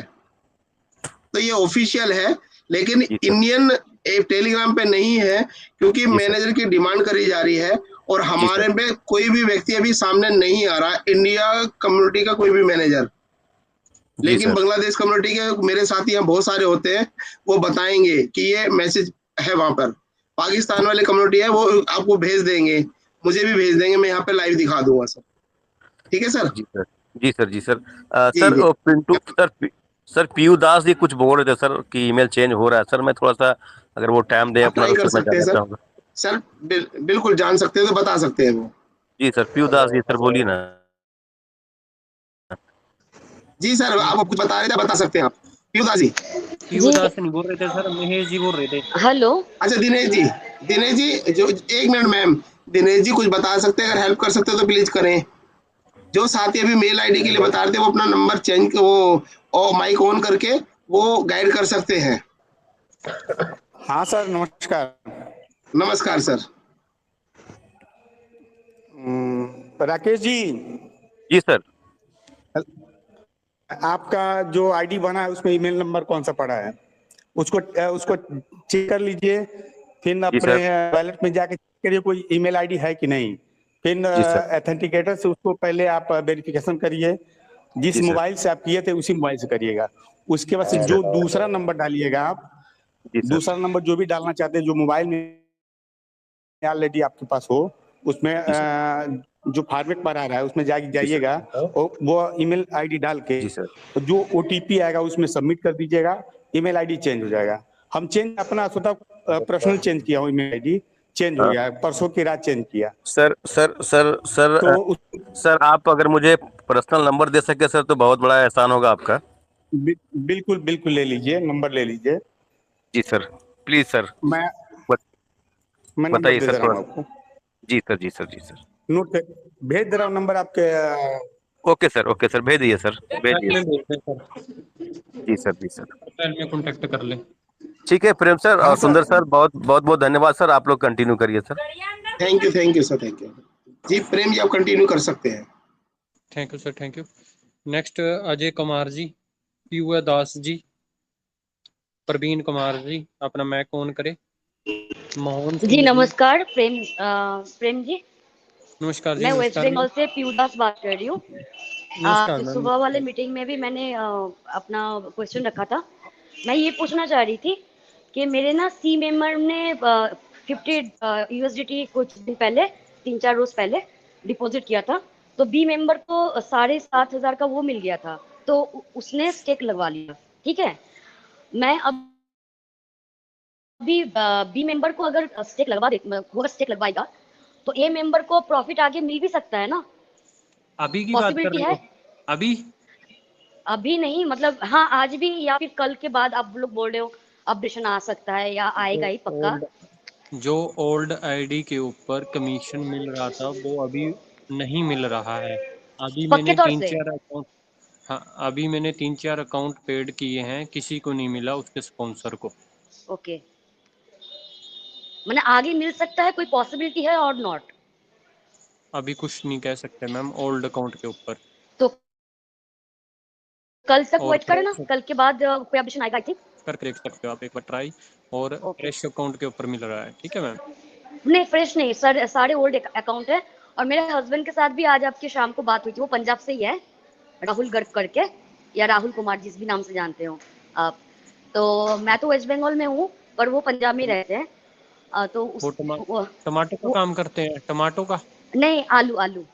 तो ये ऑफिशियल है, लेकिन जी सर। इंडियन टेलीग्राम पे नहीं है, क्योंकि जी सर। मैनेजर की डिमांड करी जा रही है। और जी सर। हमारे पे कोई भी व्यक्ति अभी सामने नहीं आ रहा, इंडिया कम्युनिटी का कोई भी मैनेजर। जी लेकिन सर। बांग्लादेश कम्युनिटी के मेरे साथी यहाँ बहुत सारे होते हैं, वो बताएंगे कि ये मैसेज है वहां पर। पाकिस्तान वाले कम्युनिटी है, वो आपको भेज देंगे, मुझे भी भेज देंगे, मैं यहाँ पे लाइव दिखा दूंगा सर। ठीक है सर? जी सर। जी सर। जी सर। जी सर जी। Pintu sir sir PU Das जी कुछ बोल रहे थे सर कि ईमेल चेंज हो रहा है सर, मैं थोड़ा सा अगर वो टाइम दे आप अपना ट्राई तो कर सर मैं सकते हैं जानना सर। चाहूंगा। सर बिल्कुल जान सकते हैं तो बता सकते हैं वो। जी सर, पीयू दास जी सर बोलिए ना। जी सर, आप कुछ बता रहे थे, बता सकते हैं आप, पियुदा जी। पीयू जी। दास नहीं बोल रहे थे सर, महेश जी बोल रहे थे। हेलो। अच्छा दिनेश जी, दिनेश जी जो, 1 मिनट मैम, दिनेश जी कुछ बता सकते हैं? अगर हेल्प कर सकते हो तो प्लीज करें। जो साथी अभी मेल आईडी के लिए बता रहे थे, वो अपना नंबर चेंज, वो और माइक ऑन करके वो गाइड कर सकते हैं। हाँ सर, नमस्कार। नमस्कार सर। राकेश जी, जी सर। आपका जो आईडी बना है उसमें ईमेल नंबर कौन सा पड़ा है? उसको उसको चेक कर लीजिए। फिर जी अपने सर। वॉलेट में जाके चेक करिए कोई ईमेल आईडी है कि नहीं। फिर जी सर। ऑथेंटिकेटर से उसको पहले आप वेरिफिकेशन करिए। जिस जी सर। मोबाइल से आप किए थे उसी मोबाइल से करिएगा। उसके बाद से जी जो सर। दूसरा नंबर डालिएगा आप, जी सर। दूसरा नंबर जो भी डालना चाहते हैं, जो मोबाइल में ऑलरेडी आपके पास हो, उसमें जी सर। जो फॉर्मेट पर आ रहा है उसमें जी सर। जाइएगा, और वो ईमेल आईडी डाल के जी सर। जो ओटीपी आएगा उसमें सबमिट कर दीजिएगा। ईमेल आईडी चेंज हो जाएगा। हम चेंज अपना स्वतः पर्सनल चेंज किया हूँ, ईमेल आईडी चेंज हो हाँ। गया है, परसों की रात चेंज किया। सर सर सर सर तो सर आप अगर मुझे पर्सनल नंबर दे सके सर तो बहुत बड़ा एहसान होगा आपका। बिल्कुल बिल्कुल ले लीजिए, नंबर ले लीजिए। जी सर, प्लीज सर। मैं बत, मैं नंबर बताइए दे सर दे रहा थोड़ा हूँ सा। आपको। जी सर, जी सर, जी सर। नोट कर भेज दे रहा हूँ नंबर आपके। ओके सर, भेज दिए सर, भेज प्रोफाइल दिए में सर। भेजते हैं सर, जी सर, जी सर। प्रोफाइल में कॉन्टेक्ट कर ले। ठीक है प्रेम सर हाँ और सुंदर सर। सर, बहुत बहुत बहुत धन्यवाद सर, आप लोग कंटिन्यू करिए sir. Thank you sir, thank you. जी प्रेम जी, आप कंटिन्यू कर सकते हैं। Thank you sir, thank you. Next Ajay Kumar ji, Piyu Das ji, Praveen Kumar ji, अपना मैक ऑन करे। मोहन जी सिंह जी, नमस्कार। प्रेम जी, नमस्कार जी, मैं वेस्ट नमस्कार बंगाल मैम। से पीयूदास बात कर रही हूँ। नमस्कार आज मैम, सुबह वाले नमस्कार। मीटिंग में भी मैंने अपना क्वेश्चन रखा था। मैं ये पूछना चाह रही थी कि मेरे ना सी मेंबर ने 50 यूएसडीटी कुछ दिन पहले, 3-4 रोज पहले डिपॉजिट किया था। तो बी मेंबर को 7,500 का वो मिल गया था, तो उसने स्टेक लगवा लिया। ठीक है। मैं अब अभी बी मेंबर को अगर स्टेक लगवाएगा तो ए मेंबर को प्रॉफिट आगे मिल भी सकता है ना? अभी की बात कर पॉसिबिलिटी रहे है? हो? अभी नहीं, मतलब हाँ आज भी या फिर कल के बाद आप लोग बोल रहे हो अपडेशन आ सकता है या आएगा ही पक्का? जो ओल्ड आईडी के ऊपर कमीशन मिल रहा था वो अभी नहीं मिल रहा है। अभी पक्के मैंने तौर तीन से? चार अकाउंट हाँ, अभी मैंने 3-4 अकाउंट पेड किए हैं, किसी को नहीं मिला उसके स्पॉन्सर को। ओके, मैंने आगे मिल सकता है, कोई पॉसिबिलिटी है और नॉट? अभी कुछ नहीं कह सकते मैम ओल्ड अकाउंट के ऊपर। तो कल तक और वेट करें ना, फ्रेश कल के बाद कोई अपडेशन आएगा आई थिंक। करके देख सकते हो आप एक बार ट्राई। और ओके, फ्रेश अकाउंट के ऊपर मिल रहा है, ठीक है मैम। नहीं फ्रेश नहीं सर, सारे ओल्ड अकाउंट है। और मेरे हस्बैंड के साथ भी आज आपकी शाम को बात हुई थी, वो पंजाब से ही है, राहुल गर्ग करके, या राहुल कुमार जिस भी नाम से जानते हो आप। तो मैं तो वेस्ट बंगाल में हूँ पर वो पंजाब में रहते हैं। तो वो टमाटो का वो काम करते हैं, टमाटो का। नहीं, आलू आलू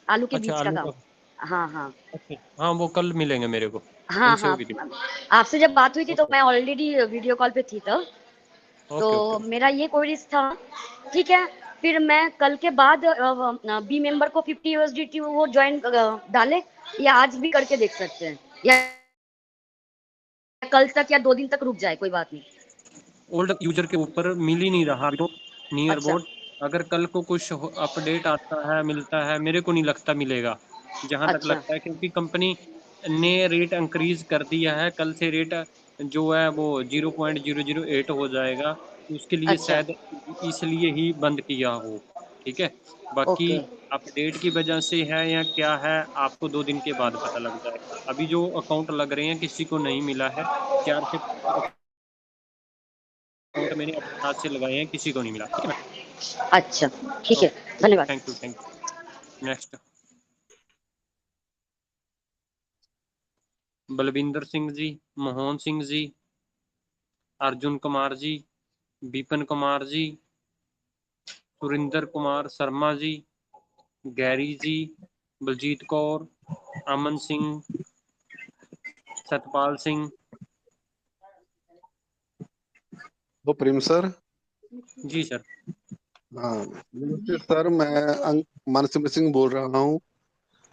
आलू के अच्छा बीज का आलू काम। का। हाँ हाँ अच्छा हाँ, वो कल मिलेंगे मेरे को, हाँ उनसे हाँ, होगी थी। आपसे जब बात हुई थी तो ओके मैं ऑलरेडी वीडियो कॉल पे थी तब। तो ओके ओके। मेरा ये क्वेरीज था, ठीक है। फिर मैं कल के बाद बी मेंबर को 50 USDT वो ज्वाइन डाले, या आज भी करके देख सकते हैं, या कल तक या 2 दिन तक रुक जाए, कोई बात नहीं? ओल्ड यूजर के ऊपर मिल ही नहीं रहा अभी तो नियर अच्छा अबाउट। अगर कल को कुछ अपडेट आता है मिलता है, मेरे को नहीं लगता मिलेगा, जहां तक अच्छा लगता है, क्योंकि कंपनी ने रेट इंक्रीज कर दिया है। कल से रेट जो है वो 0.008 हो जाएगा, उसके लिए अच्छा, शायद इसलिए ही बंद किया हो, ठीक है। बाकी ओके अपडेट की वजह से है या क्या है, आपको 2 दिन के बाद पता लग जाएगा। अभी जो अकाउंट लग रहे हैं किसी को नहीं मिला है, 4 से 5 अकाउंट मैंने अपने हाथ से लगाए हैं, किसी को नहीं मिला, ठीक है मैम। अच्छा, ठीक है, ओके, धन्यवाद। Thank you. Next Balwinder Singh ji, Mohan Singh ji, Arjun Kumar ji, Vipin Kumar ji, Surinder Kumar Sharma ji, Gary ji, Baljeet Kaur, Aman Singh, Satpal Singh. तो प्रेम सर। जी सर। हाँ नमस्ते सर, मैं मानसिंह सिंह बोल रहा हूँ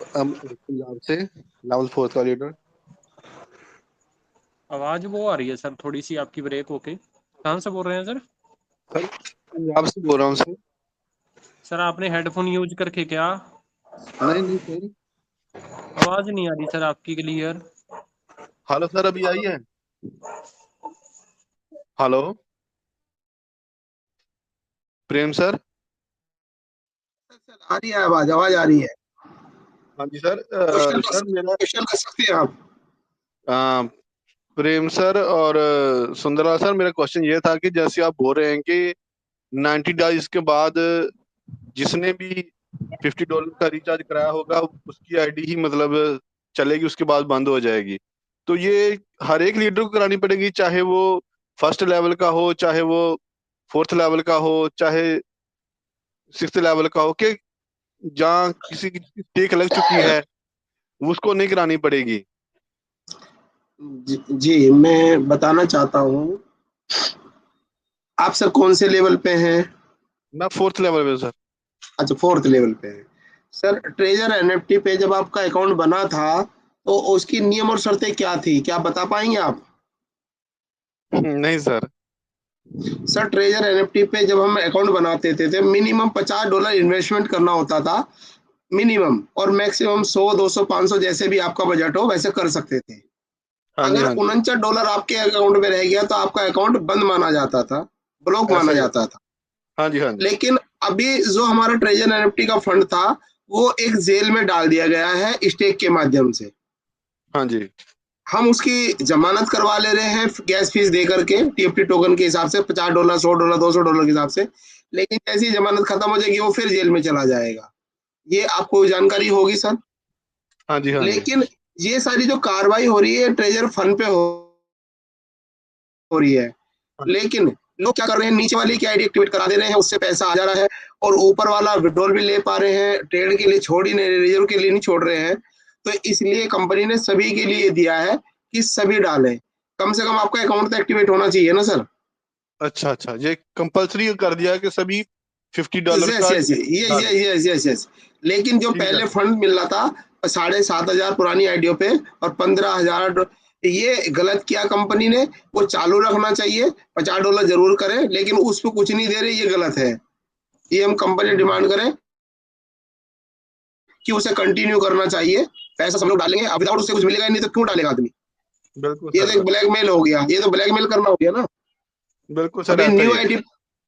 पंजाब से, लेवल 4 का लीडर। आवाज वो आ रही है सर थोड़ी सी आपकी ब्रेक होके, कहाँ से बोल रहे हैं सर? सर पंजाब से बोल रहा हूँ सर। सर आपने हेडफोन यूज करके क्या? नहीं नहीं सर। आवाज नहीं आ रही सर आपकी क्लियर। हेलो सर, अभी आई है? हेलो प्रेम सर। आ रही है आवाज, आवाज आ रही है। हाँ जी सर। सर मेरा क्वेश्चन कर सकते हैं आप। अ, प्रेम सर और सुंदरलाल सर, मेरा क्वेश्चन ये था कि जैसे आप बोल रहे हैं कि 90 डेज के बाद जिसने भी $50 का रिचार्ज कराया होगा उसकी आईडी ही मतलब चलेगी, उसके बाद बंद हो जाएगी। तो ये हर एक लीडर को करानी पड़ेगी, चाहे वो फर्स्ट लेवल का हो, चाहे वो फोर्थ लेवल का हो, चाहे सिक्स्थ लेवल का हो, कि जहाँ किसी की टेक लग चुकी है उसको नहीं करानी पड़ेगी? जी मैं बताना चाहता हूँ। आप सर कौन से लेवल पे हैं? मैं फोर्थ लेवल पे सर। अच्छा, 4th लेवल पे है। सर ट्रेजर एनएफटी पे जब आपका अकाउंट बना था तो उसकी नियम और शर्तें क्या थी, क्या बता पाएंगे आप? नहीं सर। सर ट्रेजर एनएफटी पे जब हम अकाउंट बनाते थे मिनिमम $50 इन्वेस्टमेंट करना होता था, मिनिमम। और मैक्सिमम 100, 200, 500 जैसे भी आपका बजट हो वैसे कर सकते थे। हाँ जी अगर हाँ जी। $49 आपके अकाउंट में रह गया तो आपका अकाउंट बंद माना जाता था, ब्लॉक ऐसा माना ही है। जाता था। हाँ जी हाँ जी। लेकिन अभी जो हमारा ट्रेजर एनएफटी का फंड था वो एक जेल में डाल दिया गया है स्टेक के माध्यम से। हाँ जी। हम उसकी जमानत करवा ले रहे हैं गैस फीस दे करके, टीएफटी टोकन के हिसाब से $50, $100, $200 के हिसाब से। लेकिन जैसी जमानत खत्म हो जाएगी वो फिर जेल में चला जाएगा। ये आपको जानकारी होगी सर। हाँ जी हाँ जी। लेकिन ये सारी जो कार्रवाई हो रही है ट्रेजर फंड पे हो रही है। लेकिन लोग क्या कर रहे हैं, नीचे वाली की आईडी एक्टिवेट करा दे रहे हैं, उससे पैसा आ जा रहा है, और ऊपर वाला विड्रॉल भी ले पा रहे हैं, ट्रेड के लिए छोड़ ही नहीं, रिजर्व के लिए नहीं छोड़ रहे हैं। तो इसलिए कंपनी ने सभी के लिए दिया है कि सभी डालें। कम से कम आपका अकाउंट तो एक्टिवेट होना चाहिए ना सर। अच्छा अच्छा, ये कंपलसरी कर दिया कि सभी $50 यस का यस डालें। Yes yes yes. लेकिन जो ठीक है पहले सर। फंड मिल रहा था 7,500 पुरानी आईडियो पे और 15,000, ये गलत किया कंपनी ने। वो चालू रखना चाहिए, $50 जरूर करें, लेकिन उस पर कुछ नहीं दे रहे, ये गलत है। ये हम कंपनी डिमांड करें कि उसे कंटिन्यू करना चाहिए। पैसा सब लोग डालेंगे, अब विदाउट उससे कुछ मिलेगा ही नहीं तो क्यों डालेगा आदमी? बिल्कुल ये सर, तो एक बिल्कुल ब्लैकमेल हो गया, ये तो ब्लैकमेल करना हो गया ना। बिल्कुल सर, अभी ऐसा ही न्यू है। आईडी,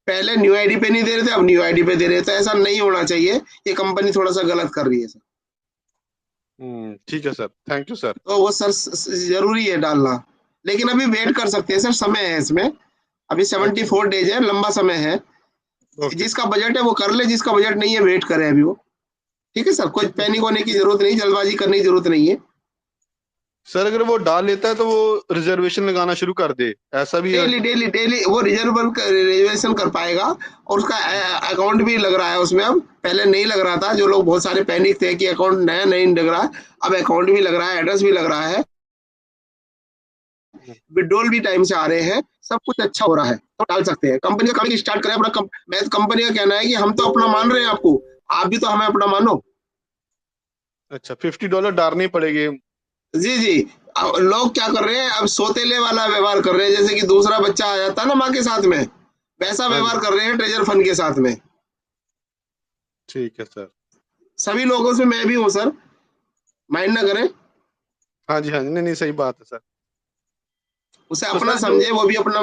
पहले न्यू आईडी पे नहीं दे रहे थे, अब न्यू आईडी पे दे रहे थे। ऐसा नहीं होना चाहिए, ये कंपनी थोड़ा सा गलत कर रही है सर। ठीक है सर, थैंक यू सर। तो वो सर जरूरी है डालना, लेकिन अभी वेट कर सकते हैं सर, समय है इसमें। अभी 74 डेज है, लंबा समय है। ओके। जिसका बजट है वो कर ले, जिसका बजट नहीं है वेट करे अभी वो। ठीक है सर, कोई ठीक है पैनिक होने की जरूरत नहीं, जल्दबाजी करने की जरूरत नहीं है। सर, अगर वो डाल लेता है तो वो रिजर्वेशन लगाना शुरू कर दे, ऐसा भी है? डेली डेली डेली वो रिजर्वेशन कर पाएगा, और उसका अकाउंट भी लग रहा है उसमें अब। पहले नहीं लग रहा था, जो लोग बहुत सारे पैनिक थे कि अकाउंट नया नहीं लग रहा है, अब अकाउंट भी लग रहा है, एड्रेस भी लग रहा है, विड्रॉल भी टाइम से आ रहे हैं, सब कुछ अच्छा हो रहा है, तो डाल सकते हैं। कंपनी का काम स्टार्ट करें अपना। मैं कंपनी का कहना है कि हम तो अपना मान रहे हैं आपको, आप भी तो हमें अपना मानो। अच्छा, $50 डालने पड़ेंगे। जी जी। अब लोग क्या कर रहे हैं, अब सौतेले वाला व्यवहार कर रहे हैं, जैसे कि दूसरा बच्चा आ जाता है ना माँ के साथ में, वैसा हाँ व्यवहार जी, कर रहे हैं ट्रेजर फंड के साथ में। ठीक है सर। सभी लोगों से मैं भी हूँ सर, माइंड ना करें। हाँ जी, हाँ जी, नहीं नहीं, सही बात है सर। उसे तो अपना सर जो समझे, वो भी अपना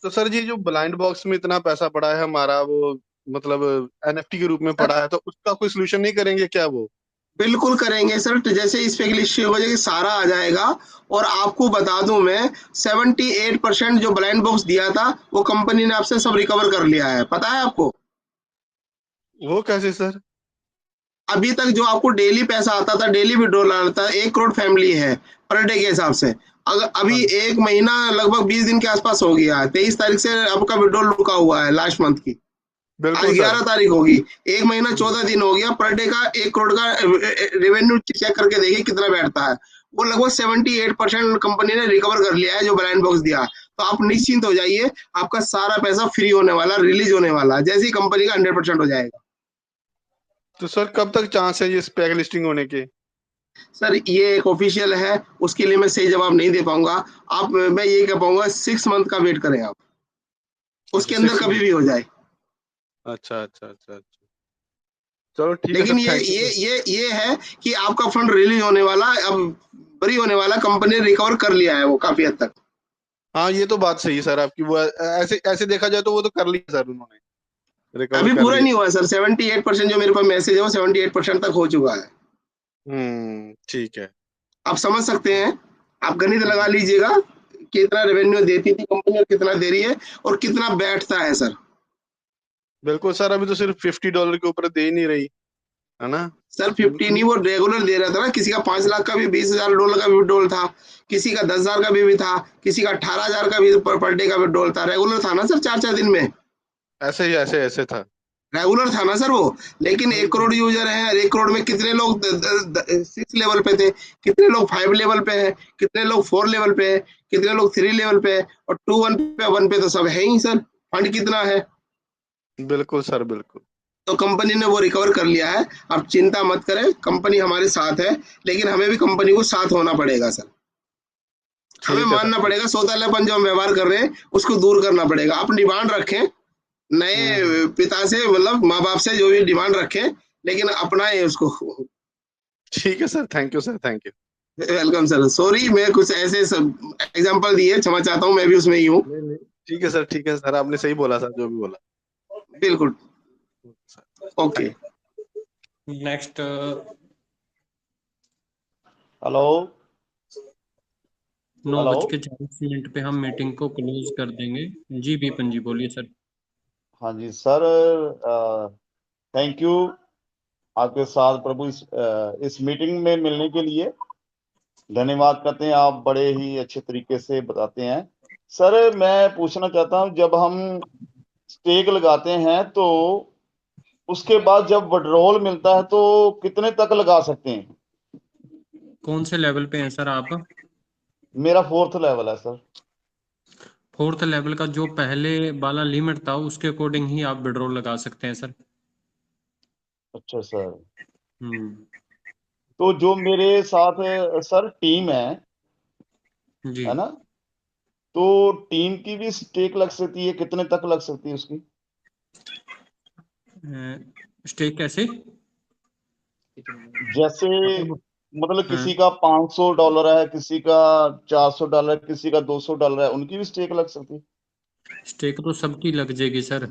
तो सर जी, जो ब्लाइंड बॉक्स में इतना पैसा पड़ा है हमारा, वो मतलब NFT के रूप में सर पड़ा है, तो उसका कोई सोल्यूशन नहीं करेंगे क्या वो? बिल्कुल करेंगे सर। तो जैसे इस पे लिस्ट हो जाएगी, सारा आ जाएगा। और आपको बता दूं मैं, 78% जो ब्लाइंड बॉक्स दिया था वो कंपनी ने आपसे सब रिकवर कर लिया है, पता है आपको? वो कैसे सर? अभी तक जो आपको डेली पैसा आता था, डेली विड्रॉल आता था, 1 करोड़ फैमिली है पर डे के हिसाब से। अगर हाँ अभी जी, एक महीना लगभग 20 दिन के आसपास हो गया है, 23 तारीख से आपका विड्रॉल रुका हुआ है लास्ट मंथ की। आज बिल्कुल सर। 11 तारीख होगी, एक महीना हम्म, 14 दिन हो गया। पर डे का 1 करोड़ का रेवेन्यू चेक करके देखिए कितना बैठता है। वो लगभग 78% कंपनी ने रिकवर कर लिया है जो ब्लाइंड बॉक्स दिया। तो आप निश्चिंत हो जाइए, आपका सारा पैसा फ्री होने वाला, रिलीज होने वाला है, जैसे ही कंपनी का 100% हो जाएगा। तो सर कब तक चांस है ये स्पेक लिस्टिंग होने के? सर ये एक ऑफिशियल है, उसके लिए मैं सही जवाब नहीं दे पाऊंगा। आप, मैं ये कह पाऊंगा 6 मंथ का वेट करें आप, अच्छा, उसके अंदर कभी भी हो जाए। अच्छा अच्छा अच्छा अच्छा, चलो ठीक है सर, लेकिन ये थैंक यू ये सर। ये ये है कि आपका फंड रिलीज होने वाला है, अब बरी होने वाला। कंपनी ने रिकवर कर लिया है वो काफी हद तक। हाँ, ये तो बात सही है सर आपकी। वो ऐसे ऐसे देखा जाए तो वो तो कर लिया सर, उन्होंने रिकवर अभी कर पूरा लिया। नहीं हुआ सर, 78% जो मेरे पास मैसेज है वो 78% तक हो चुका है। ठीक है। आप समझ सकते हैं, आप गणित लगा हम्म, लीजिएगा, कितना रेवेन्यू देती थी कंपनी और कितना दे रही है, और कितना बैठता है सर। बिल्कुल सर, अभी तो सिर्फ $50 के ऊपर दे ही नहीं रही, है ना? सर 50 नहीं, वो रेगुलर दे रहा था ना। किसी का 5 लाख का भी, $20,000 का भी विड्रॉल था, किसी का 10,000 का भी था, किसी का 18,000 का भी पर डे का विड्रॉल था। रेगुलर था ना सर, 4-4 दिन में ऐसे ही, ऐसे ऐसे था। रेगुलर था ना सर वो। लेकिन हाँ 1 करोड़ जी, यूजर हैं, 1 करोड़ में कितने लोग 6 लेवल पे थे, कितने लोग 5 लेवल पे हैं, कितने लोग 4 लेवल पे हैं, कितने लोग 3 लेवल पे हैं, और 2 1 पे 1 पे तो सब है ही सर। फंड कितना है? बिल्कुल सर, बिल्कुल। तो कंपनी ने वो रिकवर कर लिया है। आप चिंता मत करें, कंपनी हमारे साथ है, लेकिन हमें भी कंपनी को साथ होना पड़ेगा सर। हमें ठीक है मानना सर। पड़ेगा, सौतेलापन जो हम व्यवहार कर रहे हैं उसको दूर करना पड़ेगा। आप डिमांड रखें हम्म, नए पिता से, मतलब माँ बाप से जो भी डिमांड रखें, लेकिन अपनाएं उसको। ठीक है sir, thank you sir, thank you. Welcome sir. Sorry, मैं कुछ ऐसे सब एग्जांपल दिए, क्षमा चाहता हूँ, मैं भी उसमें ही हूँ। नहीं नहीं, ठीक है सर, ठीक है सर, आपने सही बोला सर, जो भी बोला। बिल्कुल। Sir, okay. Thank next hello 9 hello. बज के 40 मिनट पे हम मीटिंग को क्लोज कर देंगे। जी विपिन जी बोलिए सर। हाँ जी सर, थैंक यू आपके साथ प्रभु इस मीटिंग में मिलने के लिए धन्यवाद करते हैं। आप बड़े ही अच्छे तरीके से बताते हैं। सर मैं पूछना चाहता हूँ, जब हम स्टेक लगाते हैं तो उसके बाद जब विड्रॉल मिलता है तो कितने तक लगा सकते हैं? कौन से लेवल पे हैं सर आप? मेरा 4th लेवल है सर। 4th लेवल का जो पहले वाला लिमिट था उसके अकॉर्डिंग ही आप विड्रॉल लगा सकते हैं सर। अच्छा सर। हम्म। तो जो मेरे साथ सर टीम जी। है ना, तो टीम की भी स्टेक लग सकती है, कितने तक लग सकती है उसकी? स्टेक कैसे? जैसे मतलब मतलब हाँ, किसी का $500 है, किसी का $400, किसी का $200 है, उनकी भी स्टेक लग सकती है? स्टेक तो सबकी लग जाएगी सर,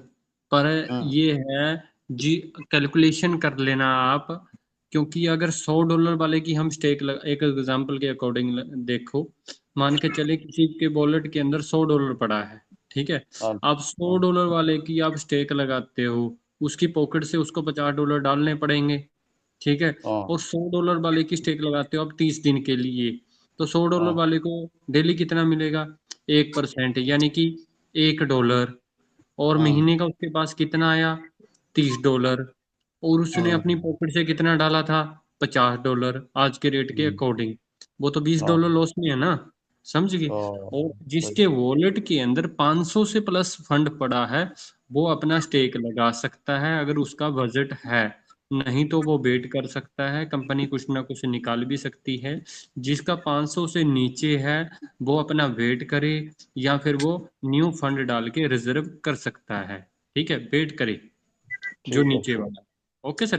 पर हम्म। ये है जी, कैलकुलेशन कर लेना आप। क्योंकि अगर $100 वाले की हम स्टेक एक एग्जांपल के अकॉर्डिंग देखो, मान के चले किसी के वॉलेट के अंदर $100 पड़ा है, ठीक है। हाँ। आप $100 वाले की आप स्टेक लगाते हो, उसकी पॉकेट से उसको $50 डालने पड़ेंगे, ठीक है। हाँ। और $100 वाले की स्टेक लगाते हो आप 30 दिन के लिए, तो $100 हाँ। वाले को डेली कितना मिलेगा? 1%, यानी कि $1। और हाँ। महीने का उसके पास कितना आया? $30। और उसने हाँ। अपनी पॉकेट से कितना डाला था? $50 आज के रेट के हम्म। अकॉर्डिंग। वो तो बीस हाँ। डॉलर लॉस में है ना, समझ गए। और सही। जिसके वॉलेट के अंदर 500 से प्लस फंड पड़ा है, वो अपना स्टेक लगा सकता है अगर उसका बजट है। नहीं तो वो वेट कर सकता है, कंपनी कुछ ना कुछ निकाल भी सकती है। जिसका 500 से नीचे है वो अपना वेट करे, या फिर वो न्यू फंड डाल के रिजर्व कर सकता है, ठीक है, वेट करे जो ठीक है नीचे सर। वाला। Okay sir.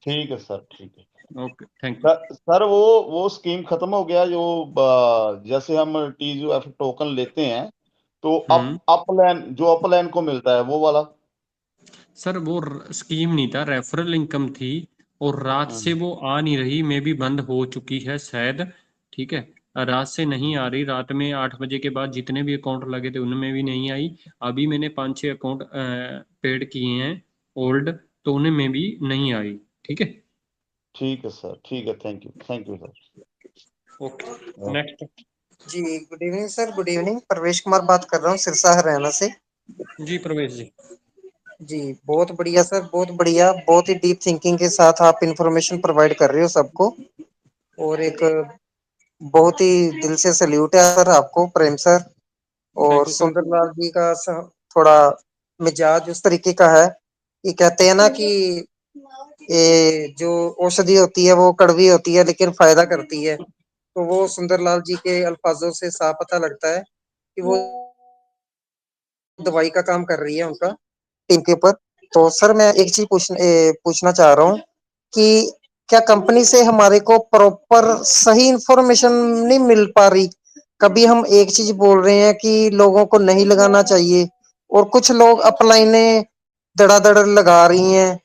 ठीक है सर। ठीक है ओके, थैंक यू। सर, वो स्कीम खत्म हो गया जो जैसे हम TZF टोकन लेते हैं, तो हम्म। अपलाइन, जो अपलाइन को मिलता है वो वाला। सर वो स्कीम नहीं था, रेफरल इनकम थी, और रात से हम्म। वो आ नहीं रही, मे भी बंद हो चुकी है शायद, ठीक है। रात से नहीं आ रही, रात में 8 बजे के बाद जितने भी अकाउंट लगे थे उनमें भी नहीं आई। अभी मैंने 5-6 अकाउंट पेड किए हैं ओल्ड, तो उनमें में भी नहीं आई, ठीक है। ठीक है सर। ठीक है। Thank you sir. Okay, okay. Next. जी good evening sir, good evening. Pravesh Kumar बात कर रहा हूँ सिरसा हरियाणा से। जी प्रवेश जी। जी बहुत बढ़िया सर, बहुत बढ़िया, बहुत ही डीप थिंकिंग के साथ आप इंफॉर्मेशन प्रोवाइड कर रहे हो सबको। और एक बहुत ही दिल से सल्यूट है सर आपको, प्रेम सर। थैंक और यू सर। सुंदरलाल जी का थोड़ा मिजाज उस तरीके का है, ये कहते हैं ना कि ये जो औषधि होती है वो कड़वी होती है लेकिन फायदा करती है। तो वो सुंदरलाल जी के अल्फाजों से साफ पता लगता है कि वो दवाई का काम कर रही है उनका टीम के ऊपर। तो सर मैं एक चीज पूछना चाह रहा हूँ कि क्या कंपनी से हमारे को प्रॉपर सही इंफॉर्मेशन नहीं मिल पा रही? कभी हम एक चीज बोल रहे हैं कि लोगों को नहीं लगाना चाहिए, और कुछ लोग अपलाइने धड़ाधड़ लगा रही हैं,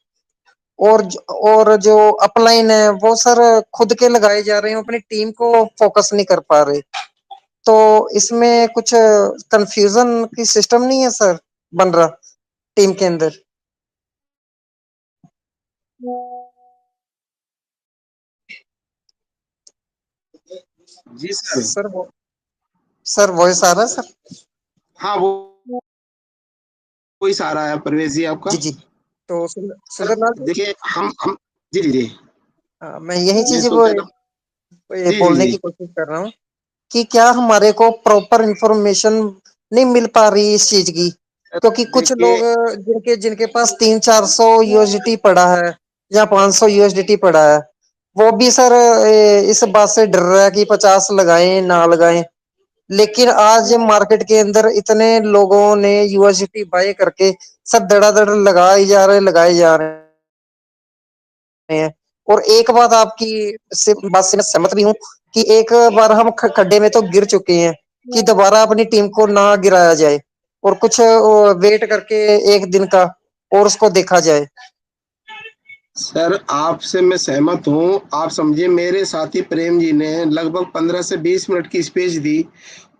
और जो अपलाइन है वो सर खुद के लगाए जा रहे हैं, अपनी टीम को फोकस नहीं कर पा रहे। तो इसमें कुछ कंफ्यूजन की सिस्टम नहीं है सर बन रहा टीम के अंदर? जी सर। सर वो सर वॉइस आ रहा है सर? हाँ, वो कोई सहारा है प्रवेश जी आपका। जी जी। तो सर सुंदरलाल जी, देखिए, हम जी जी जी, मैं यही मैं चीज वो सोचा था। जी जी बोलने जी। की कोशिश कर रहा हूँ कि क्या हमारे को प्रॉपर इंफॉर्मेशन नहीं मिल पा रही इस चीज की? क्योंकि कुछ देखिए, लोग जिनके जिनके पास 300-400 यूएसडीटी पड़ा है या 500 यूएसडीटी पड़ा है, वो भी सर इस बात से डर रहा है कि 50 लगाएं ना लगाएं। लेकिन आज मार्केट के अंदर इतने लोगों ने यूएसडीटी बाय करके सब धड़ाधड़ लगाए जा रहे हैं। और एक बात आपकी बात से मैं सहमत भी हूँ कि एक बार हम खड्डे में तो गिर चुके हैं, कि दोबारा अपनी टीम को ना गिराया जाए, और कुछ वेट करके एक दिन का और उसको देखा जाए। सर आपसे मैं सहमत हूँ। आप समझिए, मेरे साथी प्रेम जी ने लगभग 15 से 20 मिनट की स्पीच दी,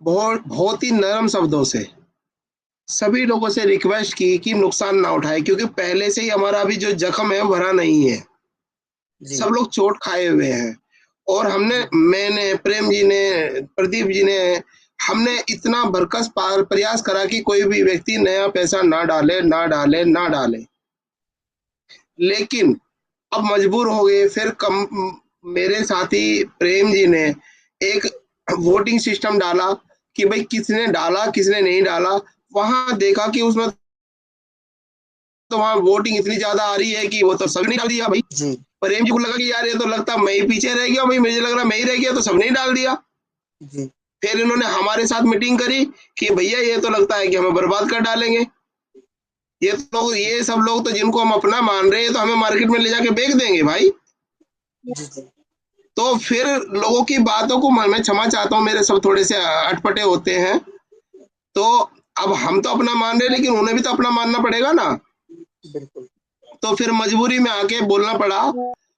बहुत बहुत ही नरम शब्दों से सभी लोगों से रिक्वेस्ट की कि नुकसान ना उठाए, क्योंकि पहले से ही हमारा अभी जो जख्म है वो भरा नहीं है। जी सब लोग चोट खाए हुए हैं। और मैंने, प्रेम जी ने, प्रदीप जी ने, हमने इतना भरकस प्रयास करा कि कोई भी व्यक्ति नया पैसा ना डाले, ना डाले, ना डाले। लेकिन अब मजबूर हो गए। फिर मेरे साथी प्रेम जी ने एक वोटिंग सिस्टम डाला कि भाई किसने डाला किसने नहीं डाला, वहां देखा कि उसमें तो वहां वोटिंग इतनी ज्यादा आ रही है कि वो तो सबने डाल दिया भाई। जी प्रेम जी को लगा कि यार ये तो लगता मैं ही पीछे रह गया भाई, मुझे लग रहा मैं ही रह गया, तो सबने ही डाल दिया। जी फिर इन्होंने हमारे साथ मीटिंग करी कि भैया ये तो लगता है कि हमें बर्बाद कर डालेंगे, ये सब लोग तो जिनको हम अपना मान रहे हैं तो हमें मार्केट में ले जाके बेच देंगे भाई। जी जी तो फिर लोगों की बातों को मैं क्षमा चाहता हूँ, मेरे सब थोड़े से अटपटे होते हैं, तो अब हम तो अपना मान रहे हैं लेकिन उन्हें भी तो अपना मानना पड़ेगा ना। बिल्कुल तो फिर मजबूरी में आके बोलना पड़ा।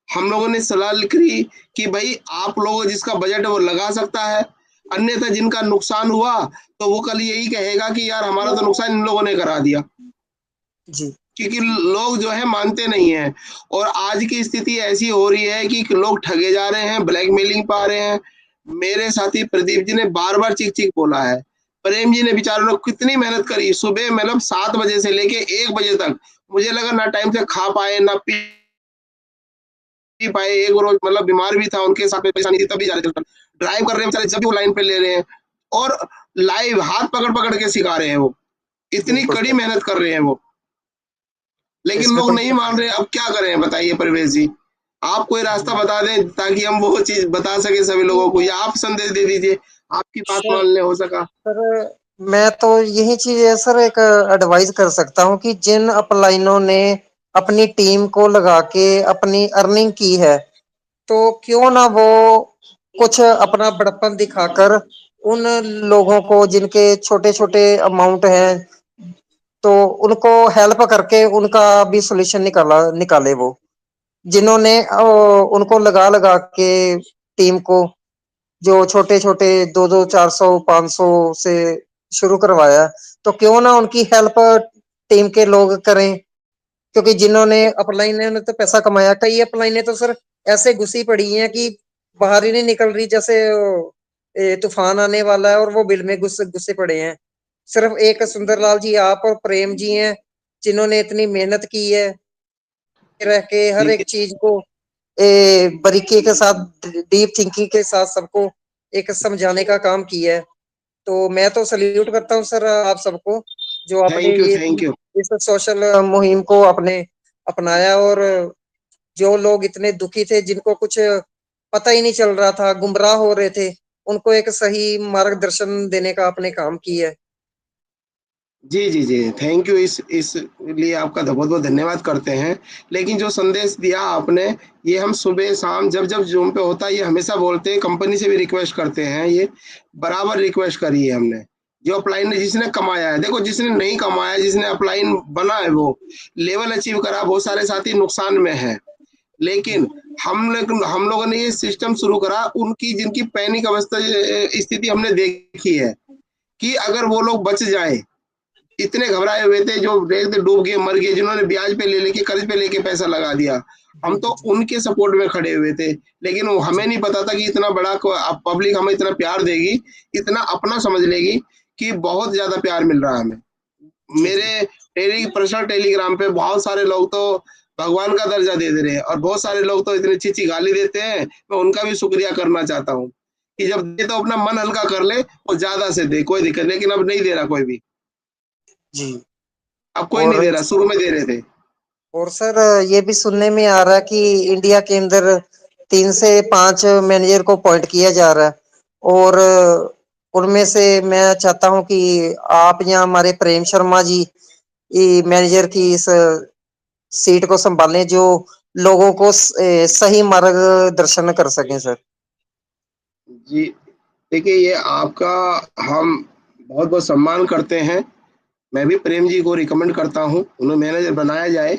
हम लोगों ने सलाह लिखी कि भाई आप लोग जिसका बजट है वो लगा सकता है, अन्यथा जिनका नुकसान हुआ तो वो कल यही कहेगा कि यार हमारा तो नुकसान इन लोगों ने करा दिया, जी क्योंकि लोग जो है मानते नहीं है। और आज की स्थिति ऐसी हो रही है कि लोग ठगे जा रहे हैं, ब्लैकमेलिंग पा रहे हैं। मेरे साथी प्रदीप जी ने बार बार चीख चीख बोला है, प्रेम जी ने बेचारों ने कितनी मेहनत करी, सुबह मतलब 7 बजे से लेके 1 बजे तक, मुझे लगा ना टाइम से खा पाए ना पी पाए। एक रोज मतलब बीमार भी था, उनके साथ में परेशानी थी, तभी जा रहे थे ड्राइव कर रहे हैं बेचारे, जब भी वो लाइन पे ले रहे हैं और लाइव हाथ पकड़ पकड़ के सिखा रहे हैं, वो इतनी बिल्कुल कड़ी सर। मेहनत कर रहे हैं वो, लेकिन इसमें लोग कोई नहीं मान रहे। अब क्या करें बताइए प्रवेश जी, आप कोई रास्ता बता दें ताकि हम वो चीज बता सके सभी लोगों को, या आप संदेश दे दीजिए, आपकी बात सर मान ले हो सका। सर मैं तो यही चीज है सर, एक एडवाइस कर सकता हूँ कि जिन अपलाइनों ने अपनी टीम को लगा के अपनी अर्निंग की है, तो क्यों ना वो कुछ अपना बड़प्पन दिखाकर उन लोगों को जिनके छोटे छोटे अमाउंट हैं, तो उनको हेल्प करके उनका भी सोल्यूशन निकाले वो, जिन्होंने उनको लगा लगा के टीम को जो छोटे छोटे 200 400 500 से शुरू करवाया, तो क्यों ना उनकी हेल्प टीम के लोग करें। क्योंकि जिन्होंने अपलाइन ने तो पैसा कमाया, कई अपलाइनें तो सर ऐसे घुसी पड़ी हैं कि बाहर ही नहीं निकल रही, जैसे तूफान आने वाला है और वो बिल में घुसे पड़े हैं। सिर्फ एक सुंदरलाल जी आप और प्रेम जी हैं जिन्होंने इतनी मेहनत की है, रह के हर एक देखिए चीज को बारीकी के साथ, डीप थिंकिंग के साथ सबको एक समझाने का काम किया है। तो मैं तो सल्यूट करता हूँ सर आप सबको, जो आपने ये थैंक यू। इस सोशल मुहिम को आपने अपनाया, और जो लोग इतने दुखी थे, जिनको कुछ पता ही नहीं चल रहा था, गुमराह हो रहे थे, उनको एक सही मार्गदर्शन देने का आपने काम किया है। जी जी जी थैंक यू, इस लिए आपका बहुत बहुत धन्यवाद करते हैं। लेकिन जो संदेश दिया आपने, ये हम सुबह शाम जब जब जूम पे होता है ये हमेशा बोलते हैं, कंपनी से भी रिक्वेस्ट करते हैं, ये बराबर रिक्वेस्ट करी है हमने। जो अपलाइन जिसने कमाया है, देखो जिसने नहीं कमाया, जिसने अपलाइन बना है वो लेवल अचीव करा, बहुत सारे साथी नुकसान में है, लेकिन हम लोगों ने ये सिस्टम शुरू करा, उनकी जिनकी पैनिक अवस्था स्थिति हमने देखी है कि अगर वो लोग बच जाए, इतने घबराए हुए थे जो डूब गए मर गए, जिन्होंने ब्याज पे ले लेके कर्ज पे लेके पैसा लगा दिया, हम तो उनके सपोर्ट में खड़े हुए थे। लेकिन वो हमें नहीं पता था कि इतना बड़ा पब्लिक हमें इतना प्यार देगी, इतना अपना समझ लेगी, कि बहुत ज्यादा प्यार मिल रहा है हमें। मेरे पर्सनल टेलीग्राम पे बहुत सारे लोग तो भगवान का दर्जा दे दे रहे हैं, और बहुत सारे लोग तो इतनी अच्छी अच्छी गाली देते हैं। मैं उनका भी शुक्रिया करना चाहता हूँ कि जब दे तो अपना मन हल्का कर ले, और ज्यादा से दे, कोई दिक्कत, लेकिन अब नहीं दे रहा कोई भी, जी। अब कोई नहीं और दे रहा, शुरू में दे रहे थे। और सर ये भी सुनने में आ रहा है कि इंडिया के अंदर 3 से 5 मैनेजर को अपॉइंट किया जा रहा है, और उनमें से मैं चाहता हूं कि आप या हमारे प्रेम शर्मा जी मैनेजर की इस सीट को संभालें, जो लोगों को सही मार्गदर्शन कर सकें सर। जी देखिए, ये आपका हम बहुत बहुत सम्मान करते हैं। मैं भी प्रेम जी को रिकमेंड करता हूँ उन्हें मैनेजर बनाया जाए,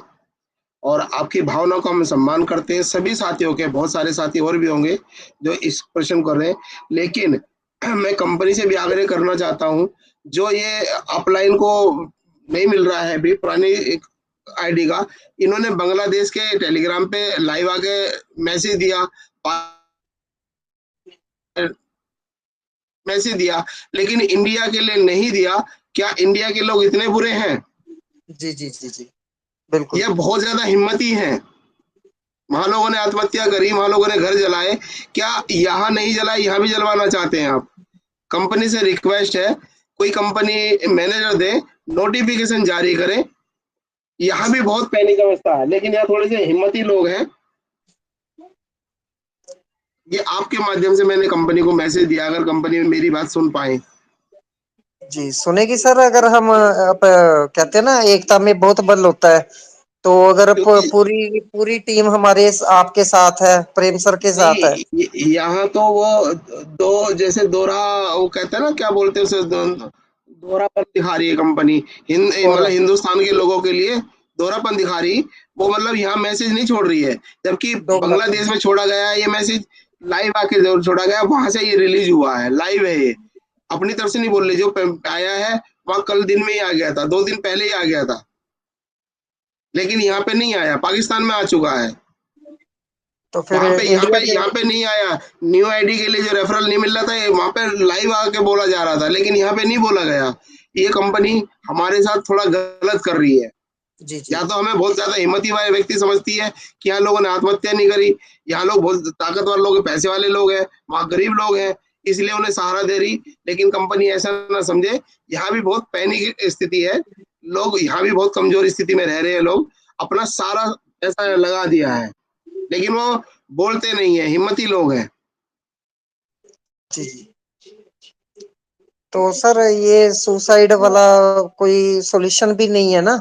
और आपकी भावनाओं का हम सम्मान करते हैं, सभी साथियों के, बहुत सारे साथी और भी होंगे जो इस प्रश्न कर रहे हैं। लेकिन मैं कंपनी से भी आग्रह करना चाहता हूँ, जो ये अपलाइन को नहीं मिल रहा है अभी पुरानी आईडी का, इन्होंने बांग्लादेश के टेलीग्राम पे लाइव आके मैसेज दिया, लेकिन इंडिया के लिए नहीं दिया। क्या इंडिया के लोग इतने बुरे हैं? जी जी जी जी बिल्कुल। ये बहुत ज्यादा हिम्मती हैं। वहां लोगों ने आत्महत्या करी, वहां लोगों ने घर जलाए, क्या यहाँ नहीं जलाए, यहाँ भी जलवाना चाहते हैं आप? कंपनी से रिक्वेस्ट है, कोई कंपनी मैनेजर दे, नोटिफिकेशन जारी करे। यहाँ भी बहुत पैनिक अवस्था है, लेकिन यहाँ थोड़े से हिम्मती लोग हैं। ये आपके माध्यम से मैंने कंपनी को मैसेज दिया, अगर कंपनी में मेरी बात सुन पाए। जी सुनेगी सर। अगर हम कहते हैं ना एकता में बहुत बल होता है, तो अगर पूरी पूरी टीम हमारे आपके साथ है, प्रेम सर के साथ है। यहाँ तो वो दो जैसे दोहरा, वो कहते हैं ना क्या बोलते हैं उसे, दोहरापन दिखा रही है कंपनी। मतलब हिंदुस्तान के लोगों के लिए दोहरापन दिखा रही। वो मतलब यहाँ मैसेज नहीं छोड़ रही है, जबकि बांग्लादेश में छोड़ा गया है ये मैसेज, लाइव आके जरूर छोड़ा गया, वहां से ये रिलीज हुआ है, लाइव है ये, अपनी तरफ से नहीं बोल रही। जो आया है वहां कल दिन में ही आ गया था, 2 दिन पहले ही आ गया था, लेकिन यहाँ पे नहीं आया, पाकिस्तान में आ चुका है। तो फिर यहाँ पे नहीं आया। न्यू आईडी के लिए जो रेफरल नहीं मिल रहा था, वहां पे लाइव आके बोला जा रहा था, लेकिन यहाँ पे नहीं बोला गया। ये कंपनी हमारे साथ थोड़ा गलत कर रही है। या तो हमें बहुत ज्यादा हिम्मती वाले व्यक्ति समझती है कि यहाँ लोगों ने आत्महत्या नहीं करी, यहाँ लोग बहुत ताकतवर लोग हैं, पैसे वाले लोग हैं, वहाँ गरीब लोग हैं, इसलिए उन्हें सहारा दे रही। लेकिन कंपनी ऐसा ना समझे, यहाँ भी बहुत पैनिक स्थिति है, लोग यहाँ भी बहुत कमजोर स्थिति में रह रहे हैं, लोग अपना सारा पैसा लगा दिया है, लेकिन वो बोलते नहीं है, हिम्मती लोग हैं। जी। तो सर ये सुसाइड वाला कोई सॉल्यूशन भी नहीं है ना?